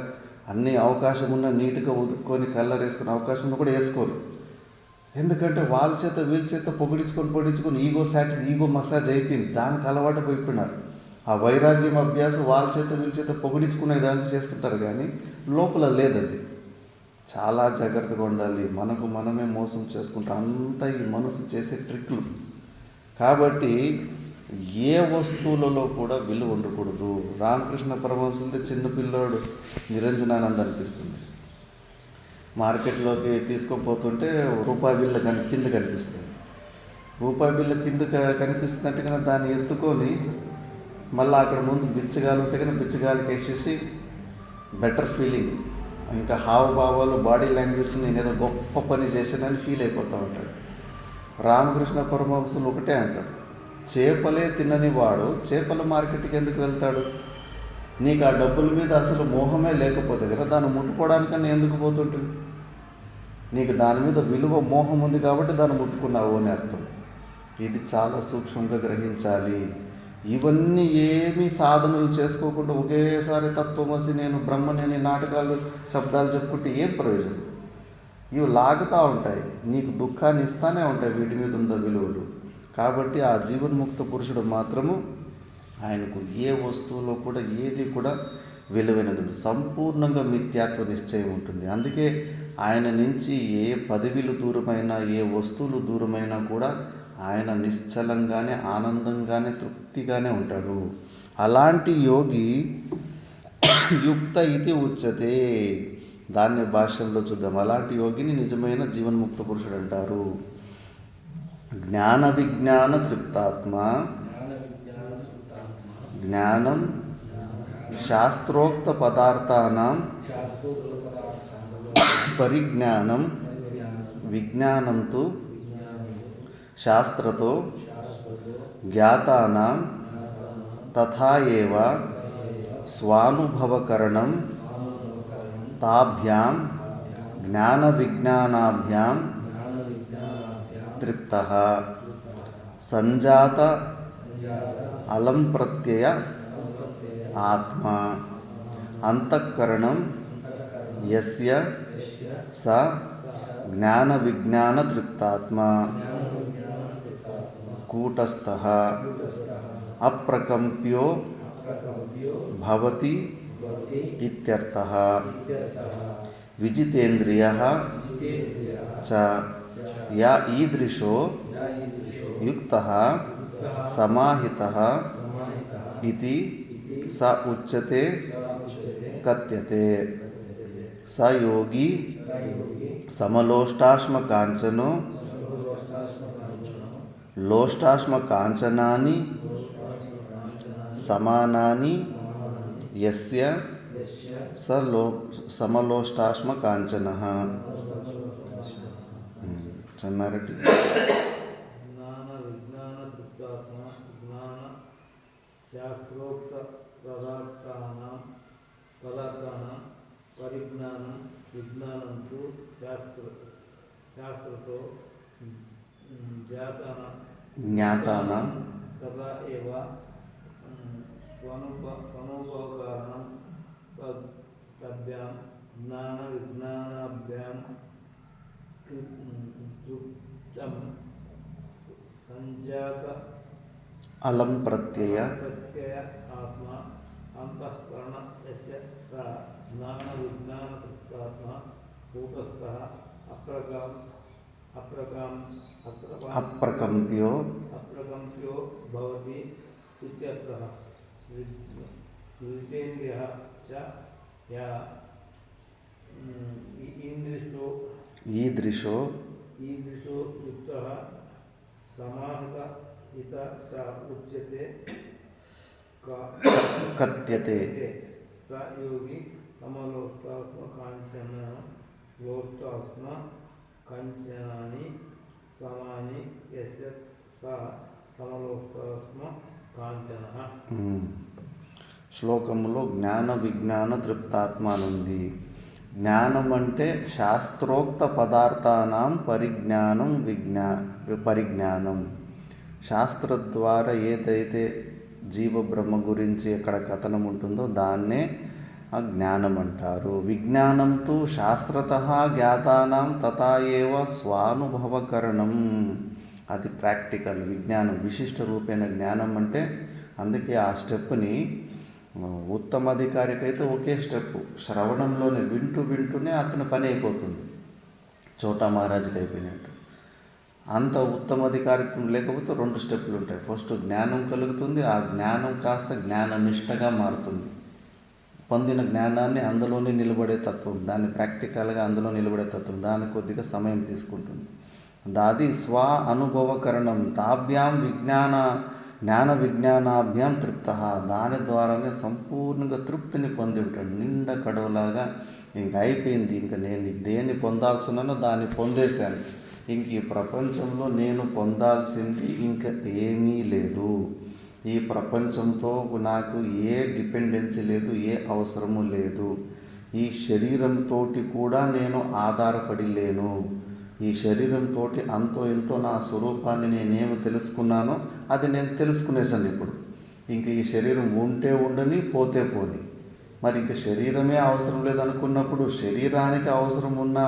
అన్ని అవకాశం ఉన్న నీట్గా ఉదుక్కొని కలర్ వేసుకునే అవకాశం కూడా వేసుకోరు. ఎందుకంటే వాళ్ళ చేత వీళ్ళ చేత పొగిడించుకొని ఈగో మసాజ్ అయిపోయింది. దానికి అలవాటు పోయిపోయినారు. ఆ వైరాగ్యం అభ్యాసం వాళ్ళ చేత వీళ్ళ చేత పొగిడించుకునే దానికి చేస్తుంటారు, కానీ లోపల లేదు. అది చాలా జాగ్రత్తగా ఉండాలి. మనకు మనమే మోసం చేసుకుంటాం. అంతా ఈ మనసు చేసే ట్రిక్లు. కాబట్టి ఏ వస్తువులలో కూడా విలువ ఉండకూడదు. రామకృష్ణ పరమహంసంటే చిన్నపిల్లాడు నిరంజనానంద అనిపిస్తుంది. మార్కెట్లోకి తీసుకొని రూపాయి బిళ్ళ కింద కనిపిస్తుంది. రూపాయి బిళ్ళ కింద కనిపిస్తుందంటే కనుక దాన్ని ఎత్తుకొని మళ్ళీ అక్కడ ముందు బిచ్చగాలు ఉంటే కనుక బిచ్చగాలికి వేసేసి బెటర్ ఫీలింగ్, ఇంకా హావభావాలు, బాడీ లాంగ్వేజ్ నేను ఏదో గొప్ప పని చేశానని ఫీల్ అయిపోతూ ఉంటాడు. రామకృష్ణ పరమహంసలు ఒకటే అంటాడు, చేపలే తినని వాడు చేపల మార్కెట్కి ఎందుకు వెళ్తాడు? నీకు ఆ డబ్బుల మీద అసలు మోహమే లేకపోతే కదా దాన్ని ముట్టుకోవడానికన్నా ఎందుకు పోతుంటుంది? నీకు దాని మీద విలువ మోహం ఉంది కాబట్టి దాన్ని ముట్టుకున్నావు అని అర్థం. ఇది చాలా సూక్ష్మంగా గ్రహించాలి. ఇవన్నీ ఏమీ సాధనలు చేసుకోకుండా ఒకేసారి తత్వమసి, నేను బ్రహ్మనేని నాటకాలు, శబ్దాలు చెప్పుకుంటే ఏం ప్రయోజనం? ఇవి లాగుతూ ఉంటాయి, నీకు దుఃఖాన్ని ఇస్తానే ఉంటాయి వీటి మీద ఉన్న విలువలు. కాబట్టి ఆ జీవన్ముక్త పురుషుడు మాత్రము ఆయనకు ఏ వస్తువులో కూడా ఏది కూడా విలువైనది ఉండదు. సంపూర్ణంగా మిథ్యాత్వ నిశ్చయం ఉంటుంది. అందుకే ఆయన నుంచి ఏ పదవిలు దూరమైనా ఏ వస్తువులు దూరమైనా కూడా ఆయన నిశ్చలంగానే ఆనందంగానే తృప్తిగానే ఉంటాడు. అలాంటి యోగి యుక్త ఇది ఉచ్యతే. దాన్ని భాష్యంలో చూద్దాం. అలాంటి యోగిని నిజమైన జీవన్ముక్త పురుషుడు అంటారు. జ్ఞాన విజ్ఞాన తృప్తాత్మ, జ్ఞానం శాస్త్రోక్త పదార్థానాం పరిజ్ఞానం, విజ్ఞానంతో శాస్త్రతో జ్ఞాతానాం తథా ఏవ స్వానుభవకరణం తాభ్యాం జ్ఞాన విజ్ఞానాభ్యాం తృప్తః సంజాత అలం ప్రత్యయ ఆత్మ అంతఃకరణం యస్య స జ్ఞాన విజ్ఞాన తృప్తాత్మ కూటస్థః అప్రకంప్యో భవతి ఇత్యర్థః. విజితేంద్రియః చ యా ఈదృశో యుక్తః సమాహితః ఇతి స ఉచ్యతే కథ్యతే. స యోగి సమలోష్టాశ్మకాంచనో లోష్టాశ్మకాంచనాని సమానాని యస్య స సమలోష్టాశ్మకాంచనః. చెన్నారెడ్డి. జ్ఞాన విజ్ఞాన తృప్తాత్మ జ్ఞాన శాస్త్రోక్త పదార్థానాం పరిజ్ఞానం, విజ్ఞానంతో శాస్త్రతో జ్ఞాతానాం తదా ఏవ స్వనుపకారణం తద్భ్యాం జ్ఞాన విజ్ఞానాభ్యాం తృప్తం సంజాత అలం ప్రత్యయ ఆత్మ అంతఃకరణ యస్య స జ్ఞాన విజ్ఞాన తృప్తాత్మ కూటస్థః అప్రకంప్యో భవతి ఇత్యర్థః. విజితేంద్రియః చ యా ఈదృశో యుక్తః సమాహిత ఇత స ఉచ్యతే కథ్యతే. స యోగి సమలోష్టాస్మ కాంచనాని సమాని యస్య స సమలోష్టాస్మ కాంచనః. శ్లోకంలో జ్ఞాన విజ్ఞాన తృప్తాత్మ అనుంది. జ్ఞానం అంటే శాస్త్రోక్త పదార్థానాం పరిజ్ఞానం, పరిజ్ఞానం. శాస్త్ర ద్వారా ఏదైతే జీవబ్రహ్మ గురించి ఎక్కడ కథనం ఉంటుందో దాన్నే జ్ఞానం అంటారు. విజ్ఞానంతో శాస్త్రతః జ్ఞాతానాం తథా ఏవ స్వానుభవకరణం. అది ప్రాక్టికల్ విజ్ఞానం. విశిష్ట రూపేణ జ్ఞానం అంటే అందుకే ఆ స్టెప్ని ఉత్తమాధికారికి ఒకే స్టెప్ శ్రవణంలోనే వింటూనే అతని పని అయిపోతుంది. చోటా మహారాజుకి అయిపోయినట్టు. అంత ఉత్తమాధికారిత్వం లేకపోతే 2 స్టెప్పులు ఉంటాయి. ఫస్ట్ జ్ఞానం కలుగుతుంది, ఆ జ్ఞానం కాస్త జ్ఞాననిష్టగా మారుతుంది. పొందిన జ్ఞానాన్ని అందులోనే నిలబడే తత్వం, దాన్ని ప్రాక్టికల్గా అందులో నిలబడే తత్వం, దానికి కొద్దిగా సమయం తీసుకుంటుంది. అది స్వ అనుభవకరణం. తాభ్యాం జ్ఞాన విజ్ఞానాభ్యాం తృప్త. దాని ద్వారానే సంపూర్ణంగా తృప్తిని పొంది ఉంటాడు. నిండా కడవలాగా ఇంక అయిపోయింది, ఇంకా నేను దేన్ని పొందాల్సి ఉన్నానో దాన్ని పొందేశాను. ఇంక ఈ ప్రపంచంలో నేను పొందాల్సింది ఇంకా ఏమీ లేదు. ఈ ప్రపంచంతో నాకు ఏ డిపెండెన్సీ లేదు, ఏ అవసరము లేదు. ఈ శరీరంతో కూడా నేను ఆధారపడి లేను. ఈ శరీరంతో అంతో ఎంతో నా స్వరూపాన్ని నేనేమి తెలుసుకున్నానో అది నేను తెలుసుకునేసాను. ఇప్పుడు ఇంక ఈ శరీరం ఉంటే ఉండని, పోతే పోని. మరి ఇంక శరీరమే అవసరం లేదనుకున్నప్పుడు శరీరానికి అవసరం ఉన్న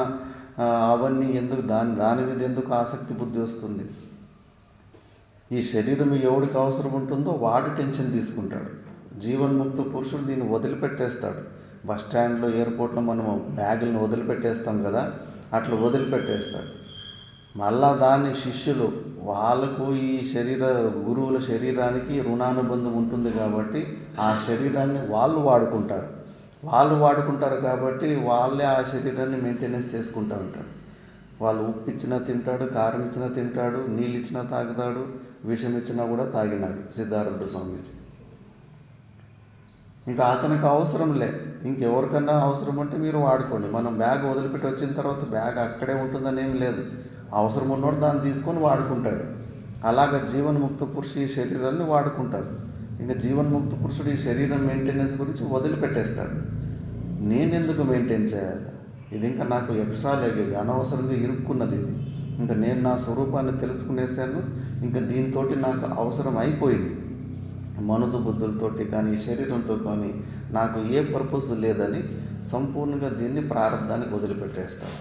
అవన్నీ ఎందుకు, దాని మీద ఎందుకు ఆసక్తి బుద్ధి వస్తుంది? ఈ శరీరం ఎవడికి అవసరం ఉంటుందో వాడు టెన్షన్ తీసుకుంటాడు. జీవన్ముక్త పురుషుడు దీన్ని వదిలిపెట్టేస్తాడు. బస్ స్టాండ్లో, ఎయిర్పోర్ట్లో మనము బ్యాగులను వదిలిపెట్టేస్తాం కదా, అట్లా వదిలిపెట్టేస్తాడు. మళ్ళా దాన్ని శిష్యులు వాళ్ళకు ఈ గురువుల శరీరానికి రుణానుబంధం ఉంటుంది కాబట్టి ఆ శరీరాన్ని వాళ్ళు వాడుకుంటారు కాబట్టి వాళ్ళే ఆ శరీరాన్ని మెయింటెనెన్స్ చేసుకుంటూ ఉంటాడు. వాళ్ళు ఉప్పు ఇచ్చినా తింటాడు, కారం ఇచ్చినా తింటాడు, నీళ్ళు ఇచ్చినా తాగుతాడు, విషం ఇచ్చినా కూడా తాగినాడు సిద్ధార్థ స్వామీజీ. ఇంకా అతనికి అవసరం లే. ఇంకెవరికన్నా అవసరం ఉంటే మీరు వాడుకోండి. మనం బ్యాగ్ వదిలిపెట్టి వచ్చిన తర్వాత బ్యాగ్ అక్కడే ఉంటుందని ఏం లేదు. అవసరం ఉన్నోడు దాన్ని తీసుకొని వాడుకుంటాడు. అలాగ జీవన్ముక్త పురుషుడు ఈ శరీరాన్ని వాడుకుంటాడు. ఇంకా జీవన్ముక్త పురుషుడు ఈ శరీరం మెయింటెనెన్స్ గురించి వదిలిపెట్టేస్తాడు. నేనెందుకు మెయింటైన్ చేయాలి? ఇది ఇంకా నాకు ఎక్స్ట్రా లగేజ్, అనవసరంగా ఇరుక్కున్నది ఇది. ఇంకా నేను నా స్వరూపాన్ని తెలుసుకునేసాను. ఇంకా దీంతో నాకు అవసరం అయిపోయింది. మనసు బుద్ధులతోటి కానీ శరీరంతో కానీ నాకు ఏ పర్పస్ లేదని సంపూర్ణంగా దీన్ని ప్రారంధానికి వదిలిపెట్టేస్తాను.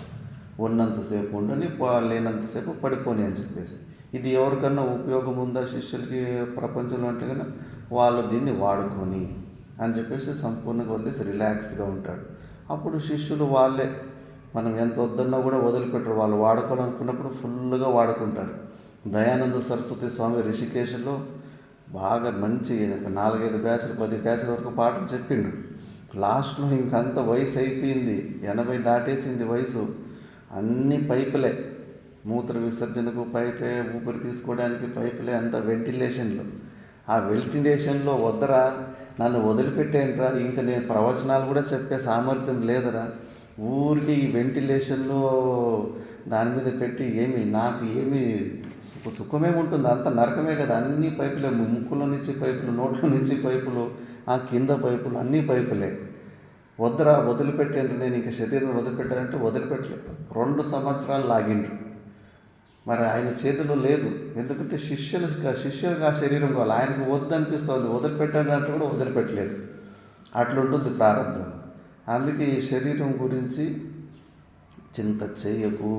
ఉన్నంతసేపు ఉండని, లేనంతసేపు పడిపోని అని చెప్పేసి. ఇది ఎవరికన్నా ఉపయోగం ఉందా శిష్యులకి ప్రపంచంలో అంటే కన్నా వాళ్ళు దీన్ని వాడుకొని అని చెప్పేసి సంపూర్ణంగా వదిలేసి రిలాక్స్గా ఉంటాడు. అప్పుడు శిష్యులు వాళ్ళే మనం ఎంత వద్దన్నా కూడా వదిలిపెట్టరు. వాళ్ళు వాడుకోవాలనుకున్నప్పుడు ఫుల్గా వాడుకుంటారు. దయానంద సరస్వతి స్వామి రిషికేశ్లో బాగా మంచి 4-5 బ్యాచ్లు 10 బ్యాచ్ల వరకు పాఠం చెప్పిండు. లాస్ట్లో ఇంకంత వయసు అయిపోయింది, 80 దాటేసింది వయసు. అన్ని పైపులే, మూత్ర విసర్జనకు పైపే, ఊపిరి తీసుకోవడానికి పైపులే, అంత వెంటిలేషన్లో. ఆ వెంటిలేషన్లో వద్దరా, నన్ను వదిలిపెట్టేంట్రా, ఇంకా నేను ప్రవచనాలు కూడా చెప్పే సామర్థ్యం లేదురా, ఊరికి ఈ వెంటిలేషన్లో దాని మీద పెట్టి నాకు ఏమి సుఖమేముంటుంది, అంత నరకమే కదా. అన్ని పైపులే, ముక్కులో నుంచి పైపులు, నోట్లో నుంచి పైపులు, ఆ కింద పైపులు, అన్ని పైపులే. వద్దరా, వదిలిపెట్టేంటి, నేను ఇంక శరీరం వదిలిపెట్టారంటే వదిలిపెట్టలేదు. 2 సంవత్సరాలు లాగిండ్రు. మరి ఆయన చేతిలో లేదు. ఎందుకంటే శిష్యులకు ఆ శరీరం కావాలి. ఆయనకు వద్దనిపిస్తుంది, వదిలిపెట్టాలంటే కూడా వదిలిపెట్టలేదు. అట్లుంటుంది ప్రారంభం. అందుకే ఈ శరీరం గురించి చింత చేయకు.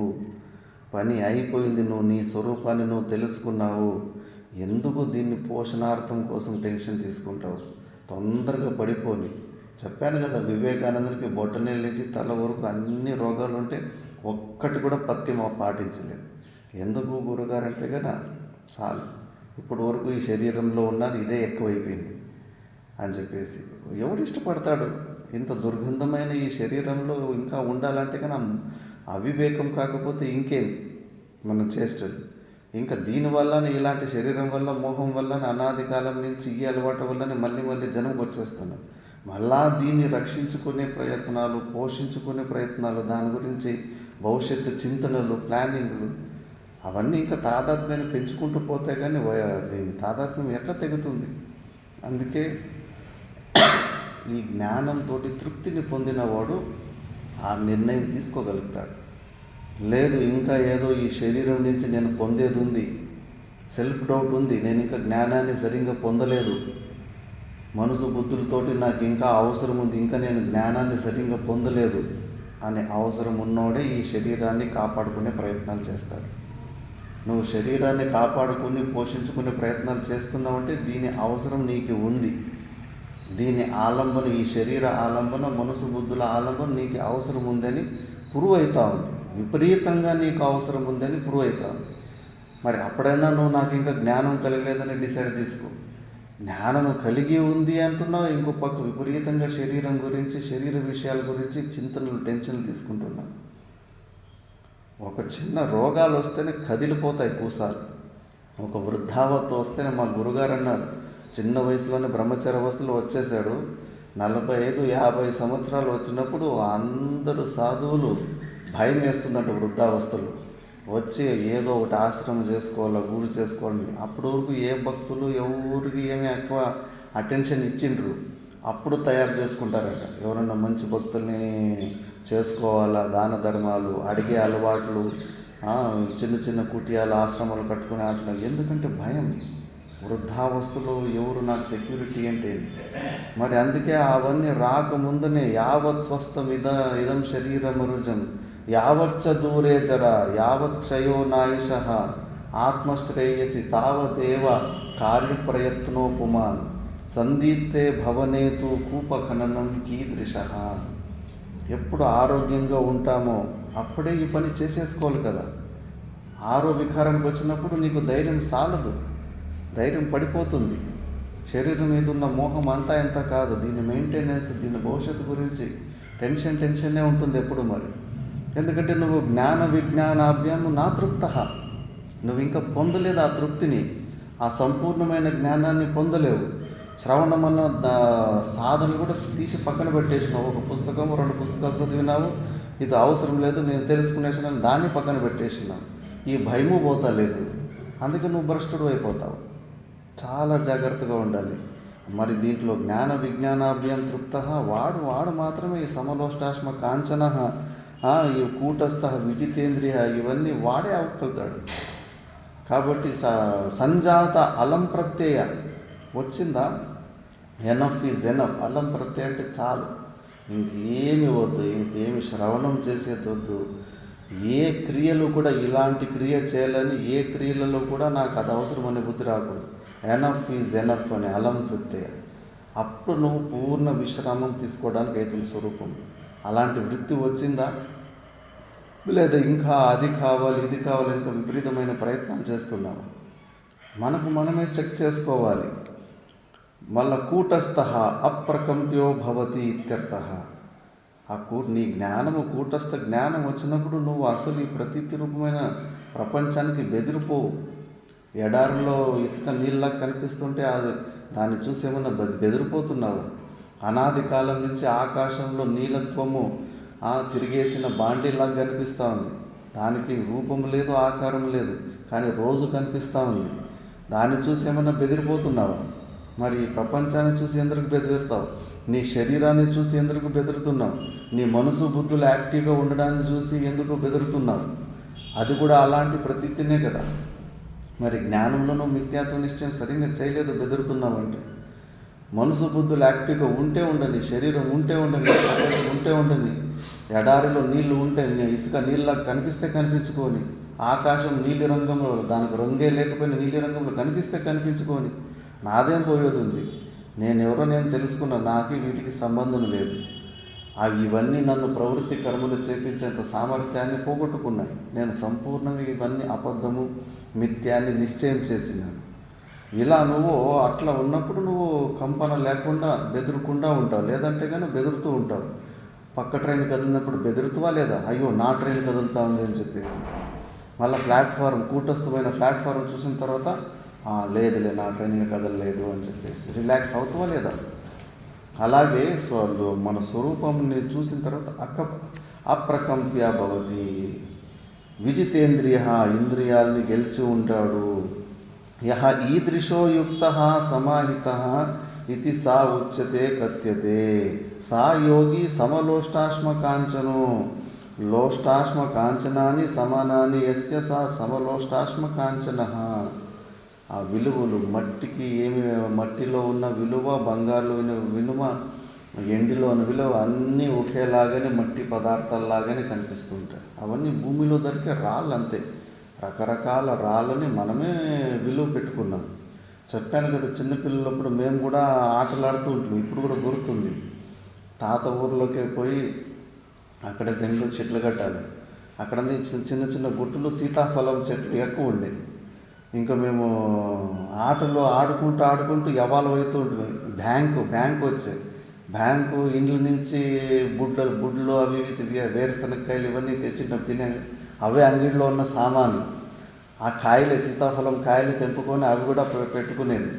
పని అయిపోయింది, నువ్వు నీ స్వరూపాన్ని నువ్వు తెలుసుకున్నావు. ఎందుకు దీన్ని పోషణార్థం కోసం టెన్షన్ తీసుకుంటావు? తొందరగా పడిపోని. చెప్పాను కదా, వివేకానందునికి బొట్టనేళ్ళ నుంచి తల వరకు అన్ని రోగాలు ఉంటే ఒక్కటి కూడా పత్యం పాటించలేదు. ఎందుకు గురుగారంటే కదా, చాలు ఇప్పటి వరకు ఈ శరీరంలో ఉన్నారు, ఇదే ఎక్కువైపోయింది అని చెప్పేసి. ఎవరు ఇష్టపడతాడు ఇంత దుర్గంధమైన ఈ శరీరంలో ఇంకా ఉండాలంటే కన్నా? అవివేకం కాకపోతే ఇంకేం మన చేష్టలు. ఇంకా దీనివల్లనే, ఇలాంటి శరీరం వల్ల, మోహం వల్లనే, అనాది కాలం నుంచి ఈ అలవాటు వల్లనే మళ్ళీ జనంకి వచ్చేస్తున్నాం. మళ్ళా దీన్ని రక్షించుకునే ప్రయత్నాలు, పోషించుకునే ప్రయత్నాలు, దాని గురించి భవిష్యత్తు చింతనలు, ప్లానింగ్లు, అవన్నీ ఇంకా తాదాత్మ్యాన్ని పెంచుకుంటూ పోతే కానీ దీని తాదాత్మ్యం ఎట్లా తెగుతుంది? అందుకే ఈ జ్ఞానంతో తృప్తిని పొందినవాడు ఆ నిర్ణయం తీసుకోగలుగుతాడు. లేదు, ఇంకా ఏదో ఈ శరీరం నుంచి నేను పొందేది ఉంది, సెల్ఫ్ డౌట్ ఉంది, నేను ఇంకా జ్ఞానాన్ని సరిగ్గా పొందలేదు, మనసు బుద్ధులతోటి నాకు ఇంకా అవసరం ఉంది, ఇంకా నేను జ్ఞానాన్ని సరిగ్గా పొందలేదు అనే అవసరం ఉన్నోడే ఈ శరీరాన్ని కాపాడుకునే ప్రయత్నాలు చేస్తాడు. నువ్వు శరీరాన్ని కాపాడుకుని పోషించుకునే ప్రయత్నాలు చేస్తున్నావంటే దీని అవసరం నీకు ఉంది. దీని ఆలంబన, ఈ శరీర ఆలంబన, మనసు బుద్ధుల ఆలంబన నీకు అవసరం ఉందని ప్రూవ్ అవుతా ఉంది. విపరీతంగా నీకు అవసరం ఉందని ప్రూవ్ అవుతా ఉంది. మరి అప్పుడైనా నువ్వు నాకు ఇంకా జ్ఞానం కలిగలేదని డిసైడ్ తీసుకో. జ్ఞానము కలిగి ఉంది అంటున్నావు, ఇంకో పక్క విపరీతంగా శరీరం గురించి, శరీర విషయాల గురించి చింతనలు, టెన్షన్లు తీసుకుంటున్నావు. ఒక చిన్న రోగాలు వస్తేనే కదిలిపోతాయి కూసాలు. ఒక వృద్ధావస్థ వస్తేనే, మా గురుగారు అన్నారు, చిన్న వయసులోనే బ్రహ్మచర్య అవస్థలో వచ్చేసాడు. 45-50 సంవత్సరాలు వచ్చినప్పుడు అందరూ సాధువులు భయం వేస్తుందంట వృద్ధావస్థలో. వచ్చి ఏదో ఒకటి ఆశ్రమం చేసుకోవాలా, గుడి చేసుకోవాలని. అప్పటి వరకు ఏ భక్తులు ఎవరికి ఏమీ ఎక్కువ అటెన్షన్ ఇచ్చిండ్రు. అప్పుడు తయారు చేసుకుంటారట. ఎవరన్నా మంచి భక్తుల్ని చేసుకోవాలా, దాన ధర్మాలు, అడిగే అలవాట్లు, చిన్న కుటియాలు, ఆశ్రమాలు కట్టుకునే అట్లా. ఎందుకంటే భయం. వృద్ధావస్థలో ఎవరు నాకు సెక్యూరిటీ అంటే. మరి అందుకే అవన్నీ రాకముందునే యావత్ స్వస్థం ఇదం శరీరమరుజం యావచ్చ దూరే జర యావత్ క్షయో నాయుష ఆత్మశ్రేయసి తావదేవ కార్యప్రయత్నోపుమాన్ సందీప్తే భవనేతు కూపఖననం కీదృశ. ఎప్పుడు ఆరోగ్యంగా ఉంటామో అప్పుడే ఈ పని చేసేసుకోవాలి కదా. వికారానికి వచ్చినప్పుడు నీకు ధైర్యం సాలదు, ధైర్యం పడిపోతుంది. శరీరం మీద ఉన్న మోహం అంతా ఎంత కాదు, దీని మెయింటెనెన్స్, దీని భవిష్యత్తు గురించి టెన్షనే ఉంటుంది ఎప్పుడు. మరి ఎందుకంటే నువ్వు జ్ఞాన విజ్ఞానాభ్యాం నా తృప్త, నువ్వు ఇంకా పొందలేదు ఆ తృప్తిని, ఆ సంపూర్ణమైన జ్ఞానాన్ని పొందలేవు. శ్రవణమన్న సాధనలు కూడా తీసి పక్కన పెట్టేసినావు. ఒక పుస్తకం 2 పుస్తకాలు చదివినావు, ఇది అవసరం లేదు నేను తెలుసుకునేసినాను, దాన్ని పక్కన పెట్టేసినావు. ఈ భయము పోతా లేదు, అందుకే నువ్వు భ్రష్టుడు అయిపోతావు. చాలా జాగ్రత్తగా ఉండాలి. మరి దీంట్లో జ్ఞాన విజ్ఞానాభ్యాం తృప్త వాడు మాత్రమే ఈ సమలోష్టాశ్మ కాంచన, ఈ కూటస్థ విజితేంద్రియ, ఇవన్నీ వాడే అవగలుగుతాడు. కాబట్టి సంజాత అలం ప్రత్యయ వచ్చిందా, ఎనఫ్ ఈజ్ ఎనఫ్. అలం ప్రత్యయ అంటే చాలు, ఇంకేమి వద్దు, ఇంకేమి శ్రవణం చేసేది వద్దు. ఏ క్రియలు కూడా ఇలాంటి క్రియ చేయాలని ఏ క్రియలలో కూడా నాకు అది అవసరం అనే బుద్ధి రాకూడదు. ఎనఫ్ ఈజ్ ఎనఫ్ అని అలం ప్రత్యయ. అప్పుడు నువ్వు పూర్ణ విశ్రామం తీసుకోవడానికి అవుతుంది స్వరూపం. అలాంటి వృత్తి వచ్చిందా, లేదా ఇంకా అది కావాలి ఇది కావాలి ఇంకా విపరీతమైన ప్రయత్నాలు చేస్తున్నాము. మనకు మనమే చెక్ చేసుకోవాలి. మళ్ళా కూటస్థ అప్రకంప్యో భవతి ఇత్యర్థ. నీ జ్ఞానము కూటస్థ జ్ఞానం వచ్చినప్పుడు నువ్వు అసలు ఈ ప్రతీతి రూపమైన ప్రపంచానికి బెదిరిపోవు. ఎడారిలో ఇసుక నీళ్ళలా కనిపిస్తుంటే దాన్ని చూసి ఏమన్నా బెదిరిపోతున్నావు. అనాది కాలం నుంచి ఆకాశంలో నీలత్వము తిరిగేసిన బాండీలాగా కనిపిస్తూ ఉంది. దానికి రూపం లేదు, ఆకారం లేదు, కానీ రోజు కనిపిస్తూ ఉంది. దాన్ని చూసి ఏమన్నా బెదిరిపోతున్నావా? మరి ఈ ప్రపంచాన్ని చూసి ఎందుకు బెదిరుతావు? నీ శరీరాన్ని చూసి ఎందుకు బెదురుతున్నావు? నీ మనసు బుద్ధులు యాక్టివ్గా ఉండడాన్ని చూసి ఎందుకు బెదురుతున్నావు? అది కూడా అలాంటి ప్రతీతినే కదా. మరి జ్ఞానంలోనూ మిథ్యాత్వ నిశ్చయం సరిగ్గా చేయలేదు, బెదురుతున్నావంటే. మనసు బుద్ధులు యాక్టివ్గా ఉంటే ఉండని, శరీరం ఉంటే ఉండని, ఉంటే ఉండని, ఎడారిలో నీళ్లు ఉంటే ఇసుక నీళ్ళ కనిపిస్తే కనిపించుకొని, ఆకాశం నీలి రంగంలో దానికి రంగే లేకపోయినా నీలి రంగంలో కనిపిస్తే కనిపించుకొని, నాదేం పోయేది ఉంది, నేనెవరో నేను తెలుసుకున్నా, నాకు వీటికి సంబంధం లేదు. ఇవన్నీ నన్ను ప్రవృత్తి కర్మలు చేపించేంత సామర్థ్యాన్ని పోగొట్టుకున్నాయి. నేను సంపూర్ణంగా ఇవన్నీ అబద్ధము మిథ్యాన్ని నిశ్చయం చేసినాను. ఇలా నువ్వు అట్లా ఉన్నప్పుడు నువ్వు కంపన లేకుండా బెదురుకుండా ఉంటావు. లేదంటే కానీ బెదురుతూ ఉంటావు. పక్క ట్రైన్ కదిలినప్పుడు బెదురుతావా లేదా? అయ్యో నా ట్రైన్ కదులుతా ఉంది అని చెప్పేసి. మళ్ళీ ప్లాట్ఫారం కూటస్థమైన ప్లాట్ఫారం చూసిన తర్వాత లేదులే నా ట్రైన్ కదలలేదు అని చెప్పేసి రిలాక్స్ అవుతావా లేదా? అలాగే మన స్వరూపంని చూసిన తర్వాత అప్రకంప్య భవతి. విజితేంద్రియ, ఇంద్రియాల్ని గెలిచి ఉంటాడు. యహ ఈదృశో యుక్త సమాహిత ఇది సా ఉచ్యతే కథ్యతే. సా యోగి సమలోష్టాశ్మ కాంచనో. లోష్టాశ్మ కాంచనాని సమానాని యస్య సా సమలోష్టాశ్మ కాంచన. ఆ విలువలు మట్టిలో ఉన్న విలువ, బంగారులో ఉన్న విలువ, ఎండిలో ఉన్న విలువ అన్నీ ఒకేలాగానే మట్టి పదార్థాలలాగానే కనిపిస్తుంటాయి. అవన్నీ భూమిలో దొరికే రాళ్ళు అంతే. రకరకాల రాళ్ళని మనమే విలువ పెట్టుకున్నాం. చెప్పాను కదా, చిన్నపిల్లలప్పుడు మేము కూడా ఆటలాడుతూ ఉంటాం. ఇప్పుడు కూడా గుర్తుంది. తాత ఊర్లోకి పోయి అక్కడ బెంగళూరు చెట్లు కట్టాలి. అక్కడ చిన్న చిన్న గుట్టులు సీతాఫలం చెట్లు ఎక్కువ ఉండేది. ఇంకా మేము ఆటలో ఆడుకుంటూ యవాలు అవుతూ ఉంటుంది. బ్యాంకు వచ్చేది. బ్యాంకు ఇండ్ల నుంచి బుడ్లు అవి వేరుశనక్కాయలు ఇవన్నీ తెచ్చింటాం తినే. అవే అంగిడిలో ఉన్న సామాన్లు. ఆ కాయలే సీతాఫలం కాయలు తెంపుకొని అవి కూడా పెట్టుకునేది.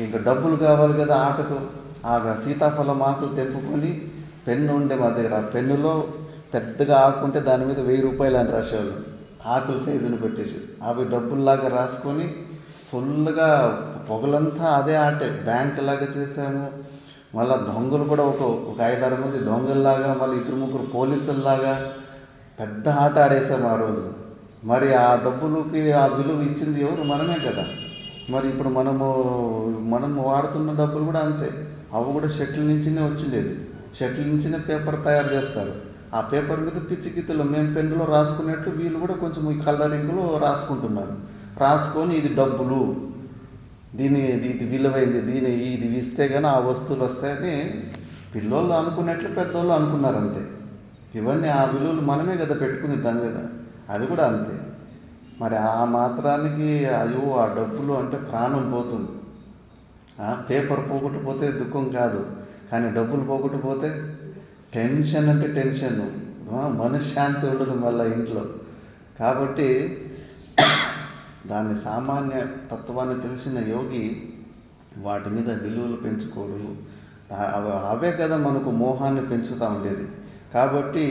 ఇంకా డబ్బులు కావాలి కదా ఆటకు. ఆ సీతాఫలం ఆకులు తెంపుకొని పెన్ను ఉండే మా దగ్గర. ఆ పెన్నులో పెద్దగా ఆకుంటే దాని మీద 1000 రూపాయలు అని రాసేవాళ్ళు. ఆకుల సైజును పెట్టేసి అవి డబ్బుల్లాగా రాసుకొని ఫుల్గా పొగలంతా అదే ఆటే. బ్యాంక్ లాగా చేసాము. మళ్ళీ దొంగలు కూడా ఒక 5-6 మంది దొంగల్లాగా, మళ్ళీ 2-3 పోలీసుల్లాగా పెద్ద ఆట ఆడేసాము ఆ రోజు. మరి ఆ డబ్బులకి ఆ విలువ ఇచ్చింది ఎవరు? మనమే కదా. మరి ఇప్పుడు మనము వాడుతున్న డబ్బులు కూడా అంతే. అవి కూడా షటిల్ నుంచినే వచ్చిండేది. షటిల్ నుంచినే పేపర్ తయారు చేస్తారు. ఆ పేపర్ మీద పిచ్చి గీతలు మేము పెన్నులో రాసుకునేట్లు వీళ్ళు కూడా కొంచెం ఈ కలరింగ్లో రాసుకుంటున్నారు. రాసుకొని ఇది డబ్బులు, ఇది విలువైంది, ఇది ఇస్తే కానీ ఆ వస్తువులు వస్తాయని పిల్లోళ్ళు అనుకున్నట్లు పెద్దోళ్ళు అనుకున్నారు అంతే. ఇవన్నీ ఆ విలువలు మనమే కదా పెట్టుకుని దాని మీద. అది కూడా అంతే. మరి ఆ మాత్రానికి అయ్యో ఆ డబ్బులు అంటే ప్రాణం పోతుంది. పేపర్ పోగొట్టుపోతే దుఃఖం కాదు, కానీ డబ్బులు పోగొట్టుపోతే టెన్షన్ అంటే టెన్షన్, మనశ్శాంతి ఉండదు మళ్ళీ ఇంట్లో. కాబట్టి దాన్ని సామాన్య తత్వాన్ని తెలిసిన యోగి వాటి మీద విలువలు పెంచుకోడు. అవే కదా మనకు మోహాన్ని పెంచుతూ ఉండేది. కాబట్టి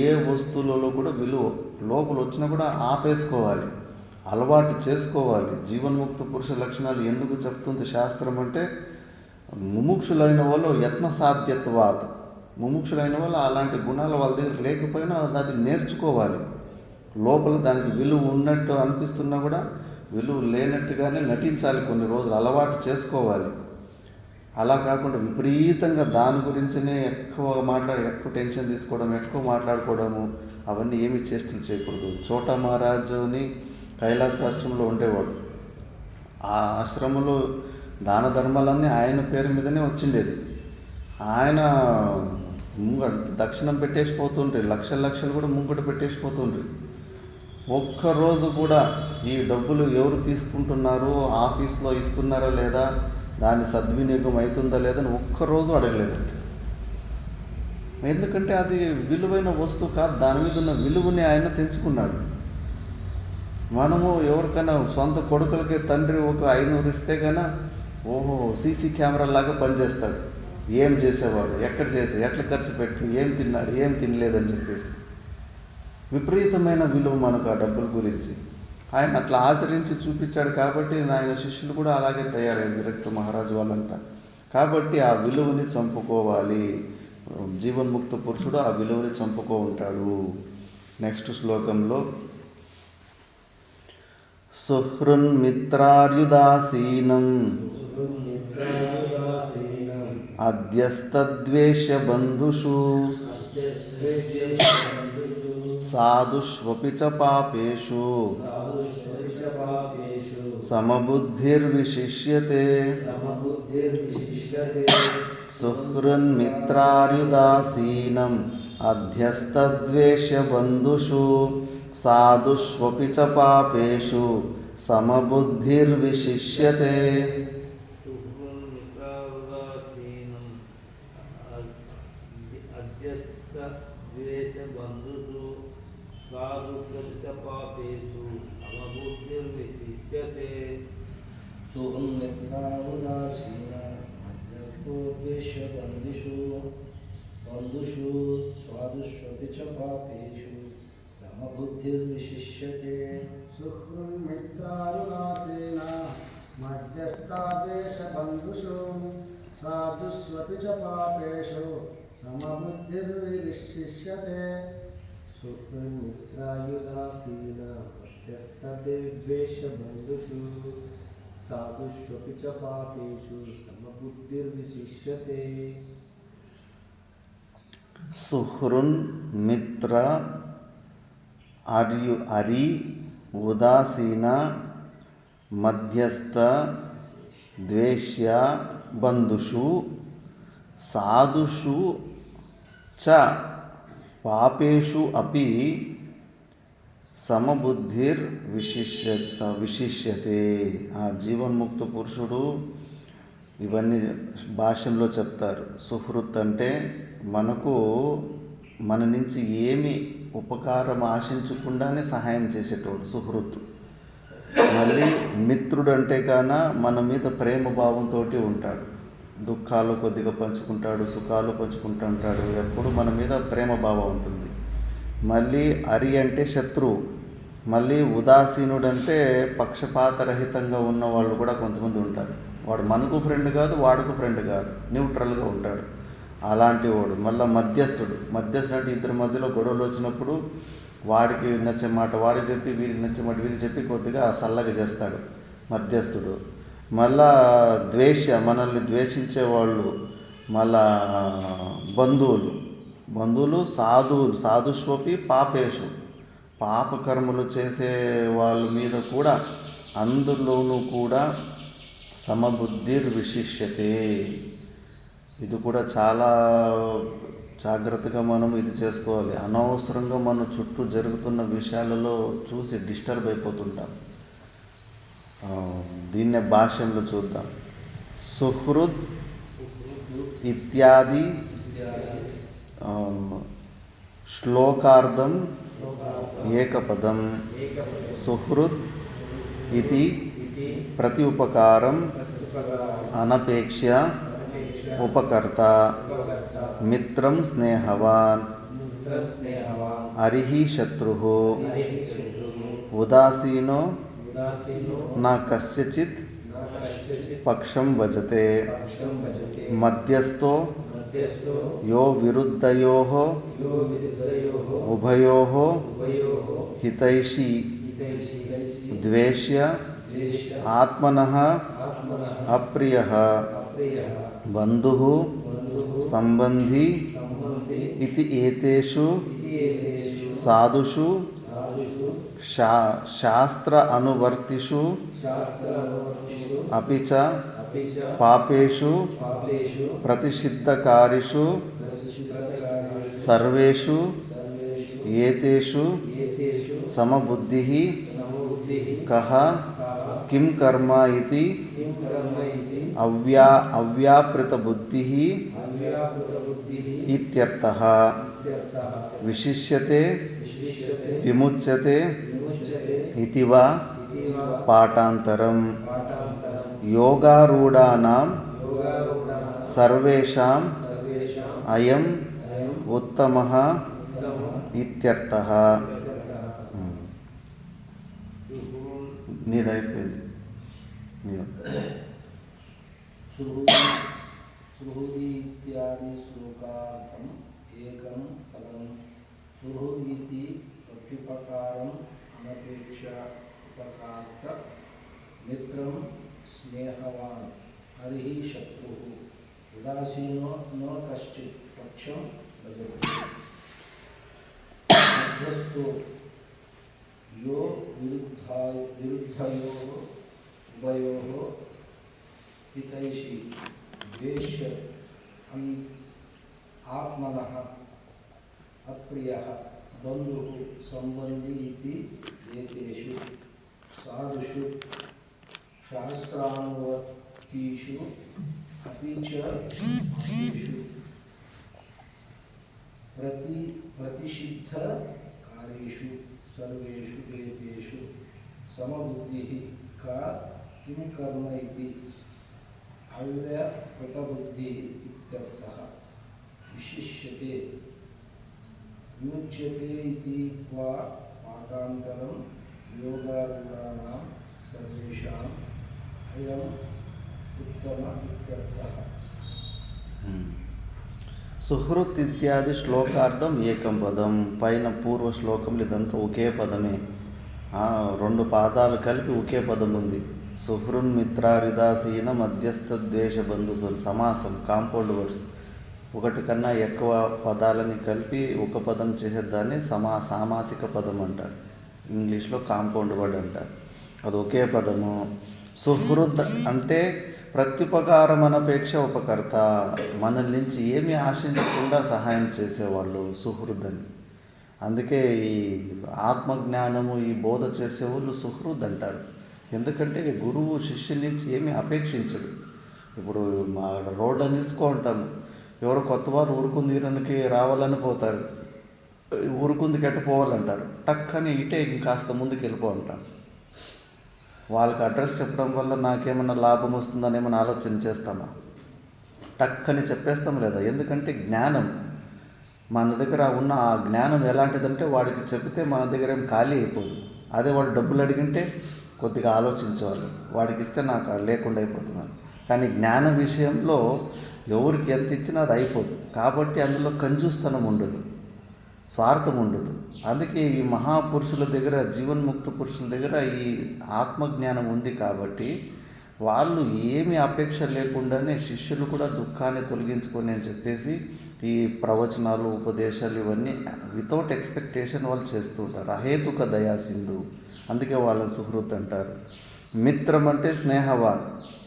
ఏ వస్తువులలో కూడా విలువ లోపల వచ్చినా కూడా ఆపేసుకోవాలి, అలవాటు చేసుకోవాలి. జీవన్ముక్త పురుష లక్షణాలు ఎందుకు చెప్తుంది శాస్త్రం అంటే, ముముక్షులైన వాళ్ళు యత్న సాధ్యత్వాత్, ముముక్షులైన వాళ్ళు అలాంటి గుణాలు వాళ్ళ దగ్గర లేకపోయినా అది నేర్చుకోవాలి. లోపల దానికి విలువ ఉన్నట్టు అనిపిస్తున్నా కూడా విలువ లేనట్టుగానే నటించాలి, కొన్ని రోజులు అలవాటు చేసుకోవాలి. అలా కాకుండా విపరీతంగా దాని గురించినే ఎక్కువ ఎక్కువ టెన్షన్ తీసుకోవడం, ఎక్కువ మాట్లాడుకోవడము, అవన్నీ ఏమీ చేష్టలు చేయకూడదు. చోటా మహారాజుని కైలాస ఆశ్రమంలో ఉండేవాడు. ఆ ఆశ్రమంలో దాన ధర్మాలన్నీ ఆయన పేరు మీదనే వచ్చిండేది. ఆయన దక్షిణం పెట్టేసిపోతుండ్రి, లక్షలు కూడా ముంగట పెట్టేసిపోతుండ్రి. ఒక్కరోజు కూడా ఈ డబ్బులు ఎవరు తీసుకుంటున్నారు, ఆఫీస్లో ఇస్తున్నారా లేదా, దాని సద్వినియోగం అవుతుందా లేదని ఒక్కరోజు అడగలేదండి. ఎందుకంటే అది విలువైన వస్తువు కాదు, దాని మీద ఉన్న విలువని ఆయన తెంచుకున్నాడు. మనము ఎవరికైనా సొంత కొడుకులకి తండ్రి ఒక 500 ఇస్తే కన్నా ఓహో సీసీ కెమెరా లాగా పనిచేస్తాడు. ఏం చేసేవాడు, ఎక్కడ చేసి, ఎట్లా ఖర్చు పెట్టి, ఏం తిన్నాడు, ఏం తినలేదని చెప్పేసి విపరీతమైన విలువ మనకు ఆ డబ్బుల గురించి. ఆయన అట్లా ఆచరించి చూపించాడు కాబట్టి ఆయన శిష్యులు కూడా అలాగే తయారయ్యారు, విరక్త మహారాజు వాళ్ళంతా. కాబట్టి ఆ విలువని చంపుకోవాలి. జీవన్ముక్త పురుషుడు ఆ విలువని చంపుకో ఉంటాడు. నెక్స్ట్ శ్లోకంలో సుహృన్మిత్రార్యుదాసీనం అద్యస్తద్వేష బంధుషు సాధుష్వపి చ పాపేషు సమబుద్ధిర్విశిష్యతే. సుహృన్మిత్రార్యుదాసీనం అధ్యస్తద్వేష బంధుషు సాధుష్వపి చ పాపేషు సమబుద్ధిర్విశిష్యతే. బంధుషు స్వాదుష్వపి చ పాపేషు సమబుద్ధిర్విశిష్యతే. సుహృన్మిత్రారుదాసీన మధ్యస్థాదేశ బంధుషు సాధుష్వపి చ పాపేషు సమబుద్ధిర్విశిష్యతే. సుహృన్మిత్రాయుదాసీన మధ్యస్థదేశ బంధుషు సాధుష్వపి చ పాపేషు సమబుద్ధిర్విశిష్యతే. సుహృన్ మిత్ర అరి ఉదాసీన మధ్యస్థ ద్వేష్య బంధుషు సాధుషు చ పాపేషు అపి సమబుద్ధిర్ విశిష్యతే. ఆ జీవన్ముక్త పురుషుడు ఇవన్నీ భాష్యంలో చెప్తారు. సుహృత్ అంటే మన నుంచి ఏమి ఉపకారం ఆశించకుండానే సహాయం చేసేటోడు సుహృత్. మళ్ళీ మిత్రుడు అంటే కాన మన మీద ప్రేమ భావంతో ఉంటాడు, దుఃఖాలు కొద్దిగా పంచుకుంటాడు, సుఖాలు పంచుకుంటుంటాడు, ఎప్పుడు మన మీద ప్రేమ భావం ఉంటుంది. మళ్ళీ అరి అంటే శత్రువు. మళ్ళీ ఉదాసీనుడు అంటే పక్షపాతరహితంగా ఉన్న వాళ్ళు కూడా కొంతమంది ఉంటారు. వాడు మనకు ఫ్రెండ్ కాదు, వాడుకు ఫ్రెండ్ కాదు, న్యూట్రల్గా ఉంటాడు, అలాంటి వాడు. మళ్ళీ మధ్యస్థుడు అంటే ఇద్దరి మధ్యలో గొడవలు వచ్చినప్పుడు వాడికి నచ్చే మాట వాడికి చెప్పి, వీడికి నచ్చే మాట వీడికి చెప్పి కొద్దిగా సల్లగా చేస్తాడు మధ్యస్థుడు. మళ్ళా మనల్ని ద్వేషించేవాళ్ళు, మళ్ళా బంధువులు సాధుష్వపి పాపేషు, పాపకర్మలు చేసే వాళ్ళ మీద కూడా అందులోనూ కూడా సమబుద్ధిర్ విశిష్యతే. ఇది కూడా చాలా జాగ్రత్తగా మనం ఇది చేసుకోవాలి. అనవసరంగా మన చుట్టూ జరుగుతున్న విషయాలలో చూసి డిస్టర్బ్ అయిపోతుంటాం. దీన్నే భాష్యంలో చూద్దాం. సుహృద్ ఇత్యాది శ్లోకార్థం ఏకపదం. సుహృద్ ఇది ప్రతి ఉపకారం అనపేక్ష్య ఉపకర్త. మిత్రం స్నేహవాన్ అరిహి శత్రుః. ఉదాసీనో నా కస్యచిత్ పక్షం భజతే. మధ్యస్థో యో విరుద్ధయోః ఉభయోః హితైషీ ద్వేష్య ఆత్మనః అప్రియః బంధుః సంబంధీ ఇతి ఏతేషు సాధుషు శాస్త్ర అనువర్తిషు అపి చ పాపేషు ప్రతిషిద్ధకారిషు సర్వేషు ఏతేషు సమబుద్ధిః కః కిం కర్మ ఇతి అవ్యాపృతబుద్ధిః ఇత్యర్థః. విశిష్యతే విముచ్యతే ఇతి వా పాఠాంతరం. యోగారూఢానాం సర్వేషాం అయం ఉత్తమః ఇత్యర్థః. నీదైపోయింది. సుహృది ఇత్యాది శ్లోకార్థం ఏకం పదం. సుహృదీతి ప్రత్యుపకారం అనపేక్ష ఉపకార్త. మిత్రం స్నేహవాన్ హరిః శత్రుః. ఉదాసీనో నో కశ్చిత్ పక్షం భజతే. మధ్యస్థో యో విరుద్ధయోః ఉభయోః హితైషీ ద్వేష్య ఆత్మనః అప్రియః బంధుః సంబంధీ ఇతి ఏతేషు సాధుషు శాస్త్రానువర్తిషు అపి చ పాపేషు ప్రతిషిద్ధకార్యేషు సర్వేషు ఏతేషు సమబుద్ధిః కా కిం కర్మ ఇతి అవ్యాకృతబుద్ధిః ఇత్యర్థః. విశిష్యతే విముచ్యతే ఇతి వా పాఠాంతరం. యోగారూఢానాం సర్వేషాం అయం ఉత్తమ ఇత్యర్థః. సుహృత్ ఇత్యాది శ్లోకార్థం ఏకం పదం. పైన పూర్వ శ్లోకంలో ఇదంతా ఒకే పదమే. 2 పాదాలు కలిపి ఒకే పదం ఉంది. సుహృన్ మిత్రారిదాసీన మధ్యస్థ ద్వేష బంధుసులు. సమాసం, కాంపౌండ్ వర్డ్స్. ఒకటి కన్నా ఎక్కువ పదాలని కలిపి ఒక పదం చేసేదాన్ని సామాసిక పదం అంటారు. ఇంగ్లీష్లో కాంపౌండ్ వర్డ్ అంటారు. అది ఒకే పదము. సుహృద్ అంటే ప్రత్యుపకారం అనపేక్ష ఉపకర్త. మనల్ నుంచి ఏమీ ఆశించకుండా సహాయం చేసేవాళ్ళు సుహృద్ అని. అందుకే ఈ ఆత్మజ్ఞానము ఈ బోధ చేసేవాళ్ళు సుహృద్ అంటారు. ఎందుకంటే గురువు శిష్యుల నుంచి ఏమీ అపేక్షించడు. ఇప్పుడు మా రోడ్డు నిలుచుకుంటాము. ఎవరో కొత్త వారు ఊరుకుందిరానికి రావాలని పోతారు. ఊరుకుందికి పోవాలంటారు. టక్కని ఇటే ఇంకాస్త ముందుకు వెళ్ళిపో అంటాం. వాళ్ళకి అడ్రస్ చెప్పడం వల్ల నాకేమన్నా లాభం వస్తుందని ఏమైనా ఆలోచన చేస్తామా? టక్కని చెప్పేస్తాం లేదా? ఎందుకంటే జ్ఞానం మన దగ్గర ఉన్న ఆ జ్ఞానం ఎలాంటిదంటే వాడికి చెబితే మన దగ్గర ఏం ఖాళీ అయిపోదు. అదే వాడు డబ్బులు అడిగింటే కొద్దిగా ఆలోచించేవాళ్ళు. వాడికి ఇస్తే నాకు లేకుండా అయిపోతున్నాను. కానీ జ్ఞాన విషయంలో ఎవరికి ఎంత ఇచ్చినా అది అయిపోదు. కాబట్టి అందులో కంజూస్తనం ఉండదు, స్వార్థం ఉండదు. అందుకే ఈ మహాపురుషుల దగ్గర, జీవన్ముక్త పురుషుల దగ్గర ఈ ఆత్మజ్ఞానం ఉంది. కాబట్టి వాళ్ళు ఏమి అపేక్ష లేకుండానే శిష్యులు కూడా దుఃఖాన్ని తొలగించుకొని అని చెప్పేసి ఈ ప్రవచనాలు, ఉపదేశాలు ఇవన్నీ వితౌట్ ఎక్స్పెక్టేషన్ వాళ్ళు చేస్తూ ఉంటారు. అహేతుక దయా సింధు. అందుకే వాళ్ళని సుహృత్ అంటారు. మిత్రం అంటే స్నేహవాన్,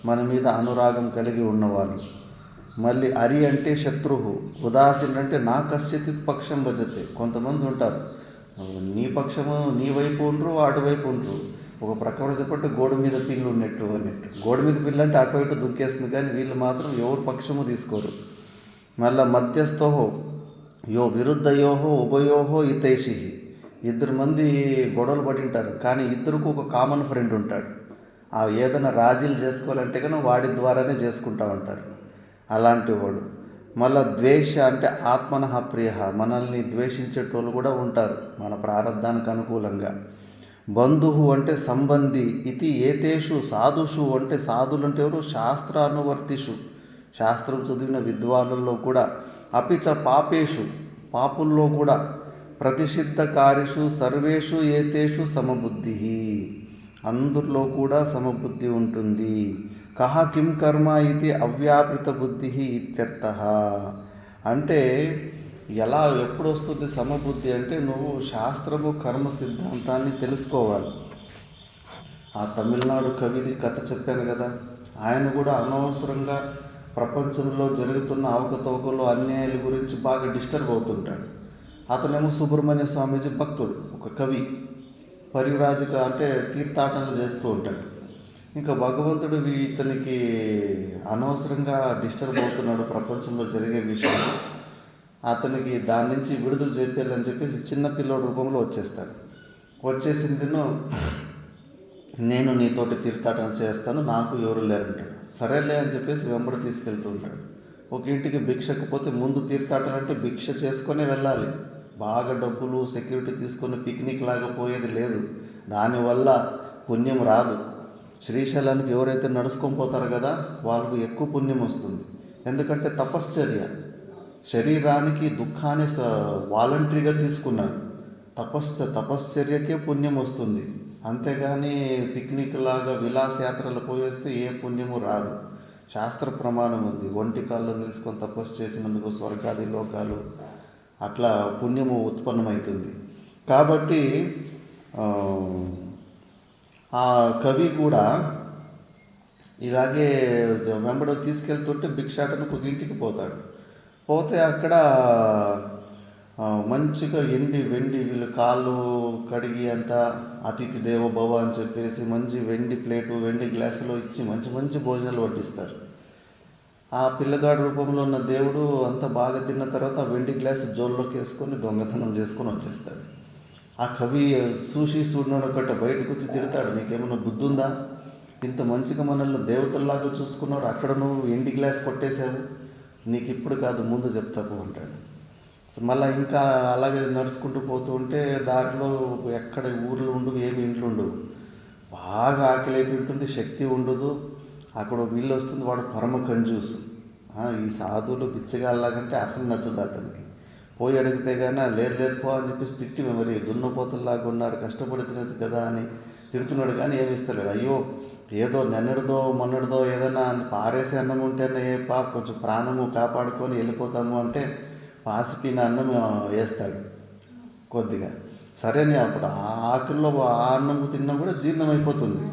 మన మీద అనురాగం కలిగి ఉన్నవాళ్ళు. మళ్ళీ అరి అంటే శత్రువు, ఉదాసీన్ అంటే నా కశ్చిత్ పక్షం భజతే. కొంతమంది ఉంటారు నీ పక్షము నీ వైపు ఉండరు, అటువైపు ఉండరు. ఒక ప్రకారం చెప్పట్టు గోడ మీద పిల్లు ఉన్నట్టు అన్నట్టు. గోడ మీద పిల్లు అంటే అటు ఇటు దుంకేస్తుంది, కానీ వీళ్ళు మాత్రం ఎవరు పక్షము తీసుకోరు. మళ్ళీ మధ్యస్థోహో యో విరుద్ధయోహో ఉభయోహో హితైషి. ఇద్దరు మంది గొడవలు పడింటారు, కానీ ఇద్దరికి ఒక కామన్ ఫ్రెండ్ ఉంటాడు. ఆ ఏదైనా రాజీలు చేసుకోవాలంటే కానీ వాడి ద్వారానే చేసుకుంటా ఉంటారు, అలాంటి వాడు. మళ్ళీ ద్వేష అంటే ఆత్మనః ప్రియ, మనల్ని ద్వేషించేటోళ్ళు కూడా ఉంటారు మన ప్రారంధానికి అనుకూలంగా. బంధువు అంటే సంబంధి. ఇది ఏతేషు సాధుషు అంటే సాధులు అంటే ఎవరు? శాస్త్రానువర్తిషు, శాస్త్రం చదివిన విద్వాళ్ళల్లో కూడా. అపిచ పాపేషు, పాపుల్లో కూడా. ప్రతిషిద్ధకారిషు సర్వేషు ఏతేషు సమబుద్ధి, అందరిలో కూడా సమబుద్ధి ఉంటుంది. కహ కిం కర్మ ఇది అవ్యాపృత బుద్ధి ఇత్యర్థః. అంటే ఎలా ఎప్పుడు వస్తుంది సమబుద్ధి అంటే నువ్వు శాస్త్రము కర్మ సిద్ధాంతాన్ని తెలుసుకోవాలి. ఆ తమిళనాడు కవిది కథ చెప్పాను కదా, ఆయన కూడా అనవసరంగా ప్రపంచంలో జరుగుతున్న అవకతవకలు అన్యాయాల గురించి బాగా డిస్టర్బ్ అవుతుంటాడు. అతనేమో సుబ్రహ్మణ్య స్వామీజీ భక్తుడు, ఒక కవి, పరివ్రాజక అంటే తీర్థాటనలు చేస్తూ ఉంటాడు. ఇంకా భగవంతుడు ఇతనికి అనవసరంగా డిస్టర్బ్ అవుతున్నాడు ప్రపంచంలో జరిగే విషయాలు, అతనికి దాని నుంచి విడుదల చేయాలని చెప్పేసి చిన్న పిల్లోడు రూపంలో వచ్చేస్తాడు. వచ్చేసిందిను నేను నీతోటి తీర్థాటన చేస్తాను, నాకు ఎవరు లేరంటాడు. సరేలే అని చెప్పేసి వెంబడి తీసుకెళ్తూ ఉంటాడు. ఒక ఇంటికి భిక్షకు పోతే ముందు తీర్థాటన అంటే భిక్ష చేసుకొని వెళ్ళాలి. బాగా డబ్బులు సెక్యూరిటీ తీసుకొని పిక్నిక్ లాగా పోయేది లేదు, దానివల్ల పుణ్యం రాదు. శ్రీశైలానికి ఎవరైతే నడుచుకొని పోతారో కదా వాళ్ళకు ఎక్కువ పుణ్యం వస్తుంది. ఎందుకంటే తపశ్చర్య, శరీరానికి దుఃఖాన్ని వాలంటరీగా తీసుకున్నారు. తపశ్చర్యకే పుణ్యం వస్తుంది, అంతేగాని పిక్నిక్ లాగా విలాసయాత్రలు పోయేస్తే ఏ పుణ్యము రాదు. శాస్త్ర ప్రమాణం ఉంది, ఒంటి కాళ్ళు నిలుచుకొని తపస్సు చేసినందుకు స్వర్గాది లోకాలు అట్లా పుణ్యము ఉత్పన్నమవుతుంది. కాబట్టి ఆ కవి కూడా ఇలాగే వెంబడి తీసుకెళ్తుంటే భిక్షాటనకు ఒక ఇంటికి పోతాడు. పోతే అక్కడ మంచిగా ఎండి వెండి వీళ్ళు కాళ్ళు కడిగి అంతా అతిథి దేవోభవ అని చెప్పేసి మంచి వెండి ప్లేటు వెండి గ్లాసులో ఇచ్చి మంచి మంచి భోజనాలు వడ్డిస్తారు. ఆ పిల్లగాడు రూపంలో ఉన్న దేవుడు అంత బాగా తిన్న తర్వాత ఆ వెండి గ్లాసు జోల్లోకి వేసుకొని దొంగతనం చేసుకొని వచ్చేస్తాడు. ఆ కవి చూడనోడు ఒకట బయటకు వచ్చి తిడతాడు, నీకేమన్నా బుద్ధి ఉందా? ఇంత మంచిగా మనల్ని దేవతల్లాగా చూసుకున్నారు, అక్కడ నువ్వు ఎండి గ్లాస్ కొట్టేశావు, నీకు ఇప్పుడు కాదు ముందు చెప్తావు అంటాడు. మళ్ళీ ఇంకా అలాగే నడుచుకుంటూ పోతూ ఉంటే దారిలో ఎక్కడ ఊర్లు ఉండవు, ఏమి ఇండ్లు ఉండవు, బాగా ఆకలి అయిపోయి ఉంటుంది, శక్తి ఉండదు. అక్కడ వీళ్ళు వస్తుంది, వాడు పరమ కంజూసు. ఈ సాధువులు బిచ్చగాళ్ళలాగంటే అసలు నచ్చదు అతనికి. పోయి అడిగితే కానీ లేదు పో అని చెప్పేసి తిట్టి మరి దున్నపోతల్లాగా ఉన్నారు, కష్టపడుతున్నది కదా అని తిడుతున్నాడు, కానీ ఏమి ఇస్తలేడు. అయ్యో ఏదో నిన్నటిదో మొన్నటిదో ఏదైనా పారేసే అన్నం ఉంటేనే కొంచెం ప్రాణము కాపాడుకొని వెళ్ళిపోతాము అంటే పాసిపోయిన అన్నం వేస్తాడు కొద్దిగా. సరేనే అప్పుడు ఆ ఆకుల్లో ఆ అన్నం తిన్నా కూడా జీర్ణమైపోతుంది.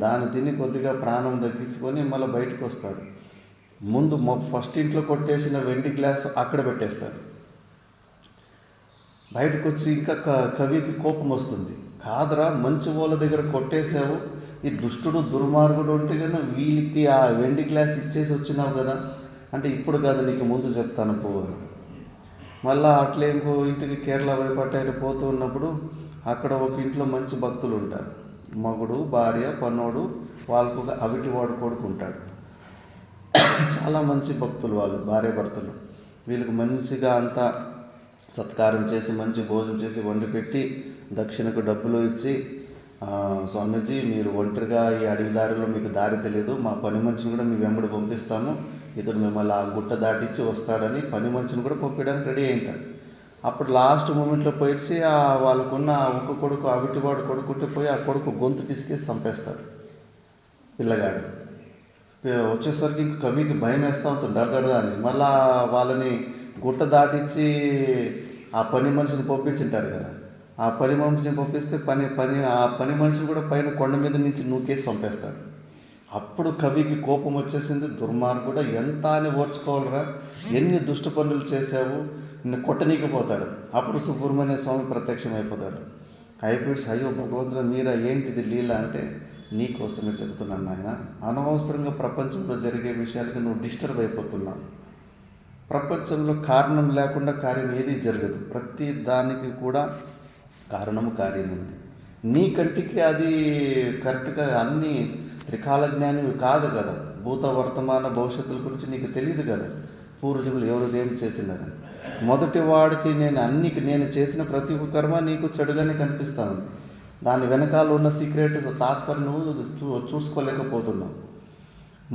దాన్ని తిని కొద్దిగా ప్రాణం తగ్గించుకొని మళ్ళీ బయటకు వస్తారు. ముందు ఫస్ట్ ఇంట్లో కొట్టేసిన వెండి గ్లాసు అక్కడ పెట్టేస్తాడు. బయటకు వచ్చి ఇంకా కవికి కోపం వస్తుంది. కాదురా, మంచి వాళ్ళ దగ్గర కొట్టేసావు, ఈ దుష్టుడు దుర్మార్గుడు ఉంటే కన్నా వీళ్ళకి ఆ వెండి గ్లాస్ ఇచ్చేసి వచ్చినావు కదా అంటే, ఇప్పుడు కాదు నీకు ముందు చెప్తాను పో. మళ్ళీ అట్లే ఇంకో ఇంటికి కేరళ వైపట్టు పోతూ ఉన్నప్పుడు అక్కడ ఒక ఇంట్లో మంచి భక్తులు ఉంటారు, మగుడు భార్య పన్నోడు, వాళ్ళకు ఒక అవిటివాడు కొడుకు ఉంటాడు. చాలా మంచి భక్తులు వాళ్ళు, భార్య భర్తలు. వీళ్ళకి మంచిగా అంతా సత్కారం చేసి మంచి భోజనం చేసి వండి పెట్టి దక్షిణకు డబ్బులు ఇచ్చి, స్వామీజీ మీరు ఒంటరిగా ఈ అడవి దారిలో మీకు దారి తెలియదు, మా పని మనిషిని కూడా మీ వెంబడి పంపిస్తాము, ఇతడు మిమ్మల్ని ఆ గుట్ట దాటించి వస్తాడని పని మనిషిని కూడా పంపించడానికి రెడీ అయింటారు. అప్పుడు లాస్ట్ మూమెంట్లో పోయిసి వాళ్ళకున్న ఒక్క కొడుకు అవిటివాడు కొడుకుంటే పోయి ఆ కొడుకు గొంతు పిసికేసి చంపేస్తాడు పిల్లగాడు. వచ్చేసరికి ఇంక కవికి భయం వేస్తూ ఉంటుంది, దడదడదా అని. మళ్ళా వాళ్ళని గుట్ట దాటించి ఆ పని మనిషిని పంపించింటారు కదా, ఆ పని మనిషిని పంపిస్తే ఆ పని మనిషిని కూడా పైన కొండ మీద నుంచి నూకేసి పంపేస్తాడు. అప్పుడు కవికి కోపం వచ్చేసింది. దుర్మార్గుడు, ఎంత అని ఓర్చుకోవాలరా, ఎన్ని దుష్ట పనులు చేశావు, నిన్ను కొట్టనీకపోతాడు. అప్పుడు సుబ్రహ్మణ్య స్వామి ప్రత్యక్షమైపోతాడు. అయిపోయి అయ్యో భగవంతుడు మీరా ఏంటిది లీల అంటే, నీకోసమే చెబుతున్నాను నాయన, అనవసరంగా ప్రపంచంలో జరిగే విషయాలకి నువ్వు డిస్టర్బ్ అయిపోతున్నావు. ప్రపంచంలో కారణం లేకుండా కార్యం ఏది జరగదు. ప్రతి దానికి కూడా కారణము కార్యం ఉంది. నీ కంటికి అది కరెక్ట్గా అన్ని త్రికాల జ్ఞానివి కాదు కదా, భూత వర్తమాన భవిష్యత్తుల గురించి నీకు తెలియదు కదా, పూర్వజములు ఎవరు ఏం చేసినారని. మొదటి వాడికి నేను చేసిన ప్రతి కర్మ నీకు చెడుగానే కనిపిస్తూ ఉంది. దాని వెనకాల ఉన్న సీక్రెట్ తాత్పర్యం నువ్వు చూసుకోలేకపోతున్నావు.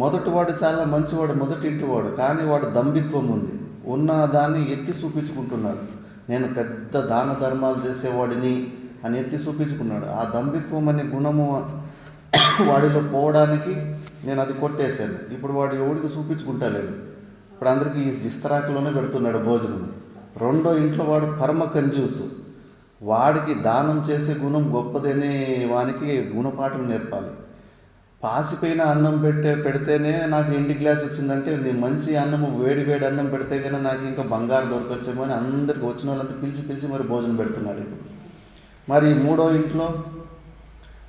మొదటివాడు చాలా మంచివాడు, మొదటి ఇంటివాడు, కానీ వాడు దంభిత్వం ఉంది. ఉన్న దాన్ని ఎత్తి చూపించుకుంటున్నాడు. నేను పెద్ద దాన ధర్మాలు చేసేవాడిని అని ఎత్తి చూపించుకున్నాడు. ఆ దంభిత్వం అనే గుణము వాడిలో పోవడానికి నేను అది కొట్టేశాను. ఇప్పుడు వాడు ఎవడికి చూపించుకుంటలేడు. ఇప్పుడు అందరికీ ఈ విస్తరాకులోనే పెడుతున్నాడు భోజనం. రెండో ఇంట్లో వాడు పరమ కంజూసు. వాడికి దానం చేసే గుణం గొప్పదనే వానికి గుణపాఠం నేర్పాలి. పాసిపోయిన అన్నం పెడితేనే నాకు ఇంటి గ్లాస్ వచ్చిందంటే, నేను మంచి అన్నము వేడి అన్నం పెడితే కన్నా నాకు ఇంకా బంగారు దొరకొచ్చేమో అని అందరికి వచ్చిన వాళ్ళంతా పిలిచి మరి భోజనం పెడుతున్నాడు. ఇప్పుడు మరి మూడో ఇంట్లో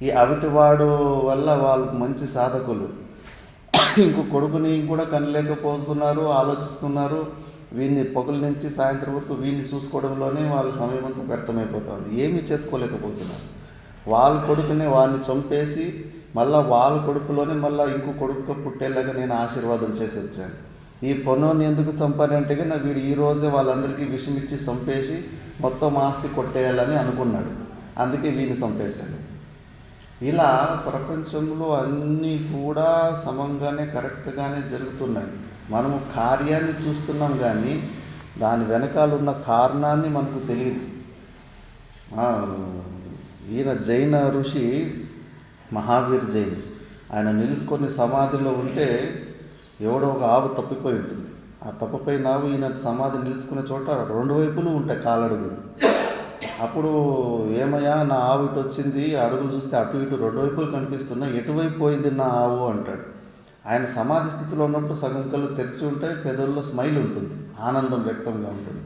ఈ అవిటివాడు వల్ల వాళ్ళు మంచి సాధకులు ఇంకో కొడుకుని కూడా కనలేకపోతున్నారు, ఆలోచిస్తున్నారు. వీడిని పొగల నుంచి సాయంత్రం వరకు వీడిని చూసుకోవడంలోనే వాళ్ళ సమయం అంతా వ్యర్థమైపోతుంది. ఏమీ చేసుకోలేకపోతున్నారు. వాళ్ళ కొడుకుని వాడిని చంపేసి మళ్ళీ వాళ్ళ కొడుకులోనే మళ్ళీ ఇంకో కొడుకు పుట్టేలాగా నేను ఆశీర్వాదం చేసి వచ్చాను. ఈ పొన్నోని ఎందుకు చంపాను అంటే నా వీడు ఈరోజే వాళ్ళందరికీ విషం ఇచ్చి చంపేసి మొత్తం ఆస్తి కొట్టేయాలని అనుకున్నాడు. అందుకే వీడిని చంపేశాను. ఇలా ప్రపంచంలో అన్నీ కూడా సమంగానే కరెక్ట్గానే జరుగుతున్నాయి. మనము కార్యాన్ని చూస్తున్నాం కానీ దాని వెనకాల ఉన్న కారణాన్ని మనకు తెలియదు. ఈయన జైన ఋషి మహావీర్ జైన్, ఆయన నిలుచుకొని సమాధిలో ఉంటే ఎవడో ఒక ఆవు తప్పిపోయి ఉంటుంది. ఆ తప్పిపోయిన ఆవు ఈయన సమాధి నిలుచుకునే చోట రెండు వైపులు ఉంటాయి కాలడుగులు. అప్పుడు ఏమయ్యా నా ఆవు ఇటు వచ్చింది, అడుగులు చూస్తే అటు ఇటు రెండు వైపులు కనిపిస్తున్నా, ఎటువైపు పోయింది నా ఆవు అంటాడు. ఆయన సమాధి స్థితిలో ఉన్నప్పుడు సగం కళ్ళు తెరిచి ఉంటాయి, పెదవుల్లో స్మైల్ ఉంటుంది, ఆనందం వ్యక్తంగా ఉంటుంది.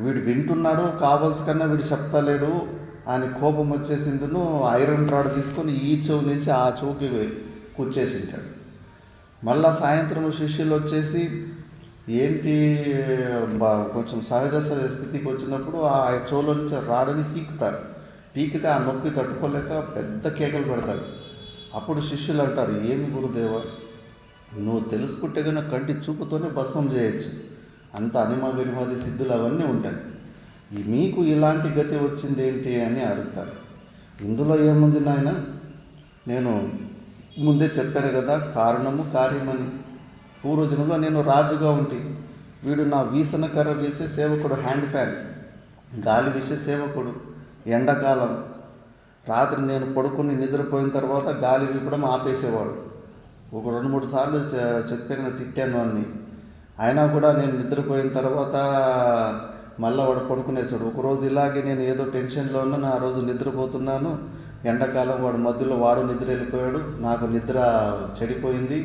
వీడు వింటున్నాడు, కావాల్సి కన్నా వీడు చెప్తలేడు అని కోపం వచ్చేసిందును ఐరన్ రాడ్ తీసుకొని ఈ చెవు నుంచి ఆ చెవుకి కూర్చేసి ఉంటాడు. మళ్ళా సాయంత్రం శిష్యులు వచ్చేసి ఏంటి కొంచెం సహజ స్థితికి వచ్చినప్పుడు ఆ చెవులో నుంచి రాడని పీకుతారు. పీకితే ఆ నొప్పి తట్టుకోలేక పెద్ద కేకలు పెడతాడు. అప్పుడు శిష్యులు అంటారు, ఏమి గురుదేవ, నువ్వు తెలుసుకుంటే కన్నా కంటి చూపుతోనే భస్మం చేయొచ్చు, అంత అనిమ విరిమాది సిద్ధులు అవన్నీ ఉంటాయి, మీకు ఇలాంటి గతి వచ్చింది ఏంటి అని అడుగుతారు. ఇందులో ఏముంది నాయన, నేను ముందే చెప్పాను కదా కారణము కార్యమని. పూర్వజనంలో నేను రాజుగా ఉంటే వీడు నా వీసన కర్ర వీసే సేవకుడు, హ్యాండ్ ఫ్యాన్ గాలి వీసే సేవకుడు. ఎండాకాలం రాత్రి నేను పడుకుని నిద్రపోయిన తర్వాత గాలి వీపడం ఆపేసేవాడు. ఒక 2-3 సార్లు చెప్పాను, తిట్టాను అన్ని. అయినా కూడా నేను నిద్రపోయిన తర్వాత మళ్ళీ వాడు పడుకునేసాడు. ఒకరోజు ఇలాగే నేను ఏదో టెన్షన్లో ఉన్నాను, ఆ రోజు నిద్రపోతున్నాను. ఎండాకాలం వాడు మధ్యలో నిద్ర వెళ్ళిపోయాడు. నాకు నిద్ర చెడిపోయింది.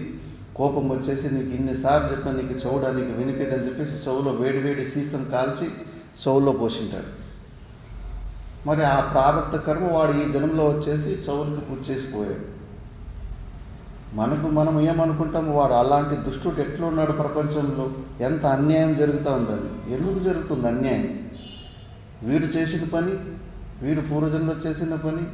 కోపం వచ్చేసి నీకు ఇన్నిసార్లు చెప్పినా నీకు చెవుడానికి వినిపిదని చెప్పేసి చెవులో వేడి సీసం కాల్చి చెవుల్లో పోసింటాడు. మరి ఆ ప్రారంభ కర్మ వాడు ఈ జన్మలో వచ్చేసి చెవులకు కూర్చేసిపోయాడు. మనం ఏమనుకుంటాము, వాడు అలాంటి దుష్టుడు ఎట్లున్నాడు ప్రపంచంలో, ఎంత అన్యాయం జరుగుతూ ఉందని. ఎందుకు జరుగుతుంది అన్యాయం? వీడు చేసిన పని, వీడు పూర్వజన్మలో చేసిన పని.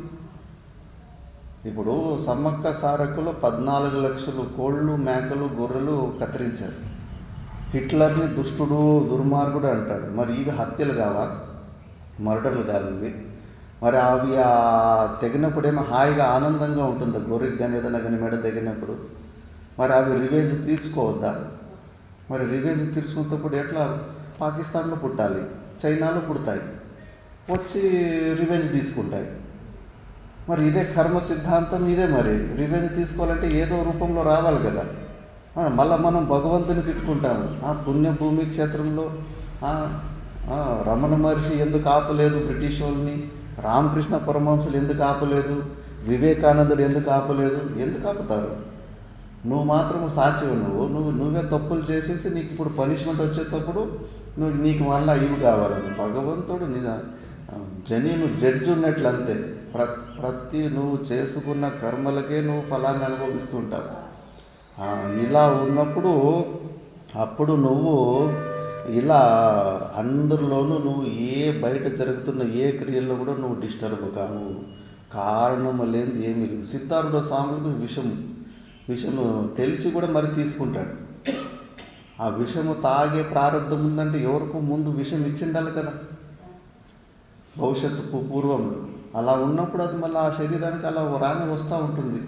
ఇప్పుడు సమ్మక్క సారక్కలో 14 లక్షలు కోళ్ళు, మేకలు, గొర్రెలు కత్తిరించారు. హిట్లర్ని దుష్టుడు, దుర్మార్గుడు అంటాడు. మరి ఇవి హత్యలు కావా? మర్డర్లు కాదు ఇవి. మరి అవి తెగినప్పుడేమో హాయిగా ఆనందంగా ఉంటుంది గొర్రెకి కానీ ఏదైనా కానీ మెడ తెగినప్పుడు. మరి అవి రివెంజ్ తీర్చుకోవద్దా? మరి రివెంజ్ తీర్చుకున్నప్పుడు ఎట్లా? పాకిస్తాన్లో పుట్టాలి, చైనాలో పుడతాయి, వచ్చి రివెంజ్ తీసుకుంటాయి. మరి ఇదే కర్మ సిద్ధాంతం, ఇదే మరి రివెంజ్ తీసుకోవాలంటే ఏదో రూపంలో రావాలి కదా. మళ్ళీ మనం భగవంతుని తిట్టుకుంటాము. పుణ్యభూమి క్షేత్రంలో రమణ మహర్షి ఎందుకు ఆపలేదు బ్రిటిష్ వాళ్ళని? రామకృష్ణ పరమహంసలు ఎందుకు ఆపలేదు? వివేకానందుడు ఎందుకు ఆపలేదు? ఎందుకు ఆపుతారు? నువ్వు మాత్రము సాచివు. నువ్వే తప్పులు చేసేసి నీకు ఇప్పుడు పనిష్మెంట్ వచ్చేటప్పుడు నీకు మళ్ళీ ఇవి కావాలని భగవంతుడు నువ్వు జడ్జి ఉన్నట్లు అంతే. ప్రతి నువ్వు చేసుకున్న కర్మలకే నువ్వు ఫలాన్ని అనుభవిస్తూ ఉంటావు. ఇలా ఉన్నప్పుడు అప్పుడు నువ్వు ఇలా అందరిలోనూ నువ్వు బయట జరుగుతున్న ఏ క్రియల్లో కూడా నువ్వు డిస్టర్బ్ కావు. కారణం లేనిది ఏమీ లేదు. సిద్ధార్థ స్వాములకు విషము తెలిసి కూడా మరి తీసుకుంటాడు. ఆ విషము తాగే ప్రారంభం ఉందంటే ఎవరికో ముందు విషం ఇచ్చిండాలి కదా భవిష్యత్తు పూర్వంలో. అలా ఉన్నప్పుడు అది మళ్ళీ ఆ శరీరానికి అలా రాని వస్తూ ఉంటుంది.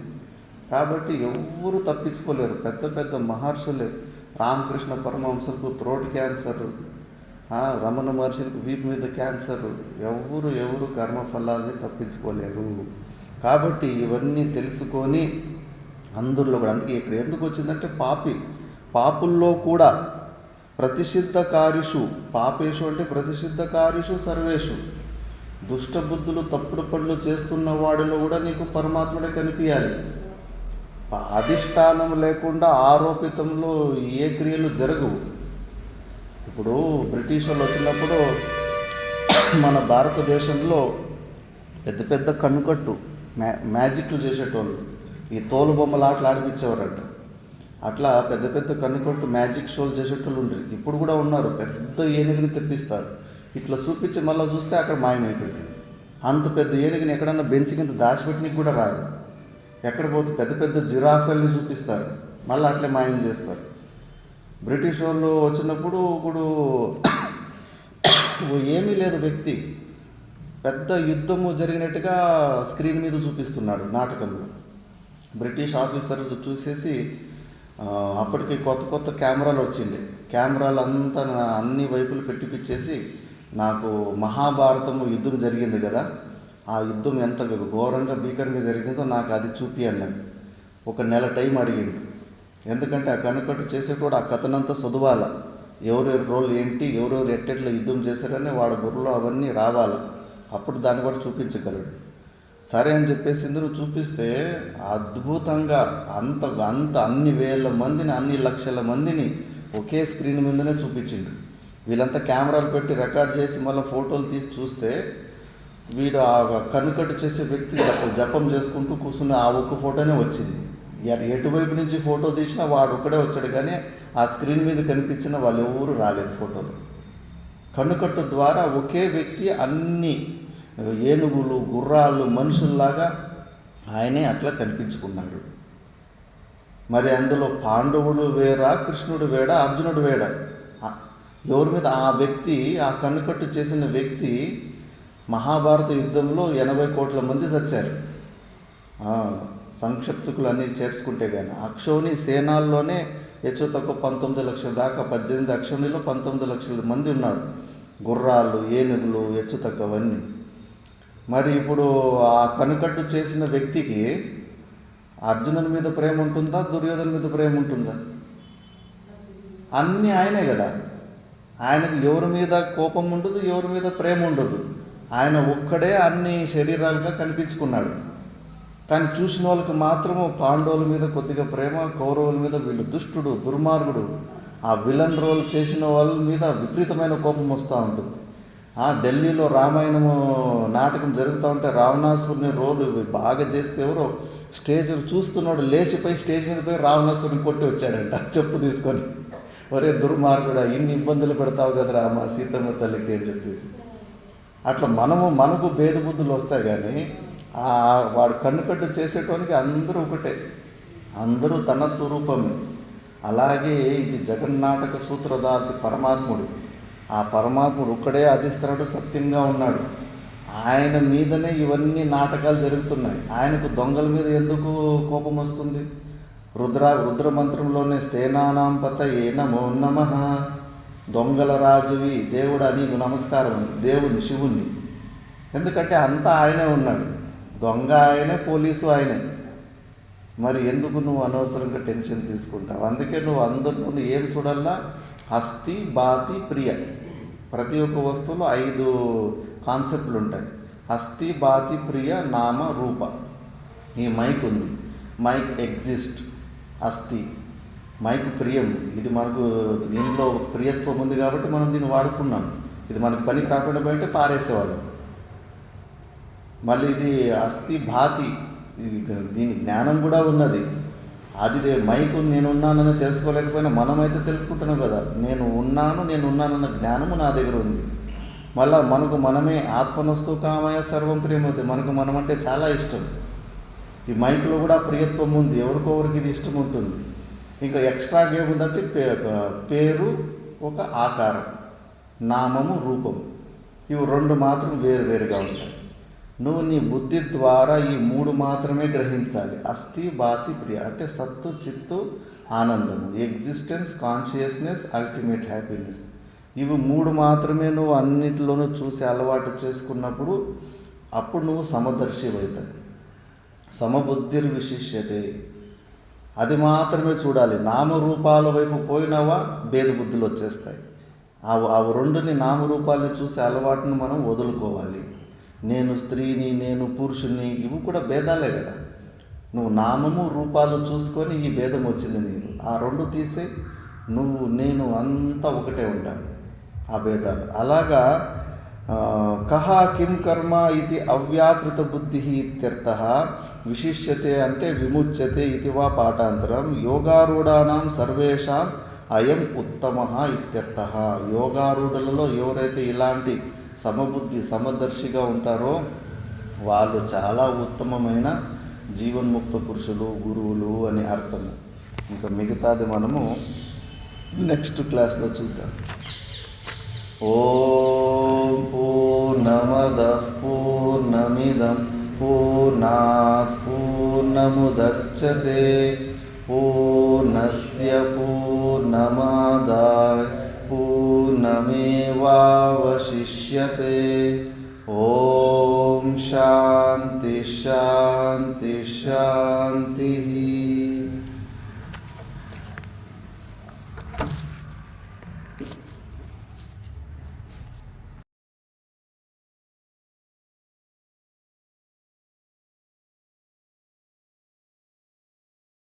కాబట్టి ఎవ్వరూ తప్పించుకోలేరు. పెద్ద పెద్ద మహర్షులే, రామకృష్ణ పరమహంసలకు థ్రోట్ క్యాన్సర్, రమణ మహర్షులకు వీపు మీద క్యాన్సర్, ఎవరు కర్మఫలాన్ని తప్పించుకోలేరు. కాబట్టి ఇవన్నీ తెలుసుకొని అందరిలో కూడా, అందుకే ఇక్కడ ఎందుకు వచ్చిందంటే పాపుల్లో కూడా ప్రతిషిద్ధకారిషు, పాపేషు అంటే ప్రతిషిద్ధకారిషు సర్వేషు, దుష్టబుద్ధులు తప్పుడు పనులు చేస్తున్న వాడిలో కూడా నీకు పరమాత్ముడే కనిపించాలి. అధిష్టానం లేకుండా ఆరోపితంలో ఏ క్రియలు జరగవు. ఇప్పుడు బ్రిటిష్ వాళ్ళు వచ్చినప్పుడు మన భారతదేశంలో పెద్ద పెద్ద కన్నుకట్టు మ్యాజిక్లు చేసేటోళ్ళు, ఈ తోలు బొమ్మలు ఆడిపించేవారంట. అట్లా పెద్ద పెద్ద కన్నుకట్టు మ్యాజిక్ షోలు చేసేటోళ్ళు ఉండరు. ఇప్పుడు కూడా ఉన్నారు. పెద్ద ఏనుగుని తెప్పిస్తారు, ఇట్లా చూపించి మళ్ళీ చూస్తే అక్కడ మాయమైపోయింది. అంత పెద్ద ఏనుగుని ఎక్కడన్నా బెంచ్ కింద దాచిపెట్టినకి కూడా రాదు. ఎక్కడ పోతే పెద్ద పెద్ద జిరాఫల్ని చూపిస్తారు, మళ్ళీ అట్లే మాయం చేస్తారు. బ్రిటిష్ వాళ్ళు వచ్చినప్పుడు ఇప్పుడు ఏమీ లేదు, వ్యక్తి పెద్ద యుద్ధము జరిగినట్టుగా స్క్రీన్ మీద చూపిస్తున్నాడు నాటకంలో. బ్రిటిష్ ఆఫీసర్ చూసేసి అప్పటికి కొత్త కెమెరాలు వచ్చింది. కెమెరాలు అంతా అన్ని వైపులు పెట్టిపిచ్చేసి, నాకు మహాభారతము యుద్ధం జరిగింది కదా, ఆ యుద్ధం ఎంత ఘోరంగా భీకరంగా జరిగిందో నాకు అది చూపి అన్నాడు. 1 నెల టైం అడిగింది. ఎందుకంటే ఆ కనుకట్టు చేసేటోడు ఆ కథనంతా చదవాల, ఎవరెవరి రోల్ ఏంటి, ఎవరెవరు ఎట్టెట్లా యుద్ధం చేశారని వాడి బుర్రలో అవన్నీ రావాలి. అప్పుడు దాన్ని కూడా చూపించగలడు. సరే అని చెప్పేసి నువ్వు చూపిస్తే అద్భుతంగా అంత అన్ని వేల మందిని, అన్ని లక్షల మందిని ఒకే స్క్రీన్ మీదనే చూపించిండు. వీళ్ళంతా కెమెరాలు పెట్టి రికార్డ్ చేసి మళ్ళీ ఫోటోలు తీసి చూస్తే వీడు ఆ కనుకట్టు చేసే వ్యక్తి జపం చేసుకుంటూ కూర్చున్న ఆ ఒక్క ఫోటోనే వచ్చింది. ఎటువైపు నుంచి ఫోటో తీసినా వాడు ఒక్కడే వచ్చాడు, కానీ ఆ స్క్రీన్ మీద కనిపించిన వాళ్ళు ఎవరు రాలేదు ఫోటోలు. కన్నుకట్టు ద్వారా ఒకే వ్యక్తి అన్ని ఏనుగులు, గుర్రాలు, మనుషుల్లాగా ఆయనే అట్లా కనిపించుకున్నాడు. మరి అందులో పాండవుడు వేరా, కృష్ణుడు వేడా, అర్జునుడు వేడా? ఎవరి మీద? ఆ వ్యక్తి, ఆ కన్నుకట్టు చేసిన వ్యక్తి మహాభారత యుద్ధంలో 80 కోట్ల మంది చచ్చారు. సంక్షిప్తుకులు అన్నీ చేర్చుకుంటే కానీ అక్షౌని సేనాల్లోనే హెచ్చు తక్కువ 19 లక్షల దాకా, 18 అక్షౌనిలో 19 లక్షల మంది ఉన్నారు. గుర్రాలు, ఏనుగులు, హెచ్చు తక్కువన్నీ. మరి ఇప్పుడు ఆ కనుకట్టు చేసిన వ్యక్తికి అర్జునుని మీద ప్రేమ ఉంటుందా, దుర్యోధన మీద ప్రేమ ఉంటుందా? అన్నీ ఆయనే కదా. ఆయనకు ఎవరి మీద కోపం ఉండదు, ఎవరి మీద ప్రేమ ఉండదు. ఆయన ఒక్కడే అన్ని శరీరాలుగా కనిపించుకున్నాడు. కానీ చూసిన వాళ్ళకి మాత్రము పాండవుల మీద కొద్దిగా ప్రేమ, కౌరవుల మీద వీళ్ళు దుష్టుడు, దుర్మార్గుడు, ఆ విలన్ రోల్ చేసిన వాళ్ళ మీద విపరీతమైన కోపం వస్తూ ఉంటుంది. ఢిల్లీలో రామాయణము నాటకం జరుగుతూ ఉంటే రావణాసురుని రోలు బాగా చేస్తే ఎవరో స్టేజ్ చూస్తున్నాడు, లేచిపోయి స్టేజ్ మీద పోయి రావణాసురుని కొట్టి వచ్చాడంట చెప్పు తీసుకొని. ఒరే దుర్మార్గుడా, ఇన్ని ఇబ్బందులు పెడతావు కదరా మా సీతమ్మ తల్లికి అని చెప్పేసి. అట్లా మనకు భేదబుద్ధులు వస్తాయి, కానీ వాడు కన్నుకట్టు చేసేటోనికి అందరూ ఒకటే, అందరూ తన స్వరూపమే. అలాగే ఇది జగన్నాటక సూత్రధారి పరమాత్ముడు. ఆ పరమాత్ముడు ఒక్కడే అధిష్ఠానుడు, సత్యంగా ఉన్నాడు. ఆయన మీదనే ఇవన్నీ నాటకాలు జరుగుతున్నాయి. ఆయనకు దొంగల మీద ఎందుకు కోపం వస్తుంది? రుద్ర మంత్రంలోనే స్థేనానాం పతయే నమో నమః, దొంగల రాజువి దేవుడా నీకు నమస్కారం, దేవుని శివుణ్ణి. ఎందుకంటే అంతా ఆయనే ఉన్నాడు, దొంగ ఆయనే, పోలీసు ఆయనే. మరి ఎందుకు నువ్వు అనవసరంగా టెన్షన్ తీసుకుంటావు? అందుకే నువ్వు అందరిలో ఏం చూడాలా? అస్థి బాతి ప్రియ, ప్రతి ఒక్క వస్తువులో 5 కాన్సెప్ట్లు ఉంటాయి. అస్థి, బాతి, ప్రియ, నామ, రూప. ఈ మైక్ ఉంది, మైక్ ఎగ్జిస్ట్, అస్థి. మైక్ ప్రియం, ఇది మనకు దీనిలో ప్రియత్వం ఉంది కాబట్టి మనం దీన్ని వాడుకున్నాం. ఇది మనకు పనికి రాకుండా పోయింటే పారేసేవాళ్ళం. మళ్ళీ ఇది అస్థి, భాతి, ఇది దీని జ్ఞానం కూడా ఉన్నది. అది మైకు నేనున్నానని తెలుసుకోలేకపోయినా మనమైతే తెలుసుకుంటున్నాం కదా, నేను ఉన్నానన్న జ్ఞానము నా దగ్గర ఉంది. మళ్ళీ మనకు మనమే ఆత్మనస్తు కామయ సర్వం ప్రియమవుతుంది. మనకు మనం అంటే చాలా ఇష్టం. ఈ మైకులో కూడా ప్రియత్వం ఉంది, ఎవరికొవరికి ఇది ఇష్టం ఉంటుంది. ఇంకా ఎక్స్ట్రాగా ఏముందంటే పేరు, ఒక ఆకారం, నామము, రూపము. ఇవి 2 మాత్రం వేరువేరుగా ఉంటాయి. నువ్వు నీ బుద్ధి ద్వారా ఈ 3 మాత్రమే గ్రహించాలి. అస్థి, బాతి, ప్రియ అంటే సత్తు, చిత్తు, ఆనందము, ఎగ్జిస్టెన్స్, కాన్షియస్నెస్, అల్టిమేట్ హ్యాపీనెస్. ఇవి 3 మాత్రమే నువ్వు అన్నిటిలోనూ చూసి అలవాటు చేసుకున్నప్పుడు అప్పుడు నువ్వు సమదర్శి అవుతావు. సమబుద్ధిర్ విశిష్యతే, అది మాత్రమే చూడాలి. నామరూపాల వైపు పోయినావా భేద బుద్ధులు వచ్చేస్తాయి. ఆ 2ని నామరూపాలని చూసే అలవాటును మనం వదులుకోవాలి. నేను స్త్రీని, నేను పురుషుని, ఇవి కూడా భేదాలే కదా. నువ్వు నామము, రూపాలు చూసుకొని ఈ భేదం వచ్చింది నీకు. ఆ 2 తీసే నువ్వు నేను అంతా ఒకటే ఉంటాను, ఆ భేదాలు. అలాగా కహ కిం కర్మ ఇది అవ్యాకృత బుద్ధి ఇత్యర్థః. విశిష్యతే అంటే విముచ్యతే ఇది వా పాఠాంతరం. యోగారూఢానాం సర్వేషాం అయం ఉత్తమః ఇత్యర్థః. యోగారూఢులలో ఎవరైతే ఇలాంటి సమబుద్ధి, సమదర్శిగా ఉంటారో వాళ్ళు చాలా ఉత్తమమైన జీవన్ముక్త పురుషులు, గురువులు అని అర్థము. ఇంకా మిగతాది మనము నెక్స్ట్ క్లాస్లో చూద్దాం. ఓం పూర్ణమదః పూర్ణమిదం పూర్ణాత్ పూర్ణముదచ్యతే పూర్ణస్య పూర్ణమాదాయ పూర్ణమేవావశిష్యతే. ఓం శాంతి శాంతి శాంతి.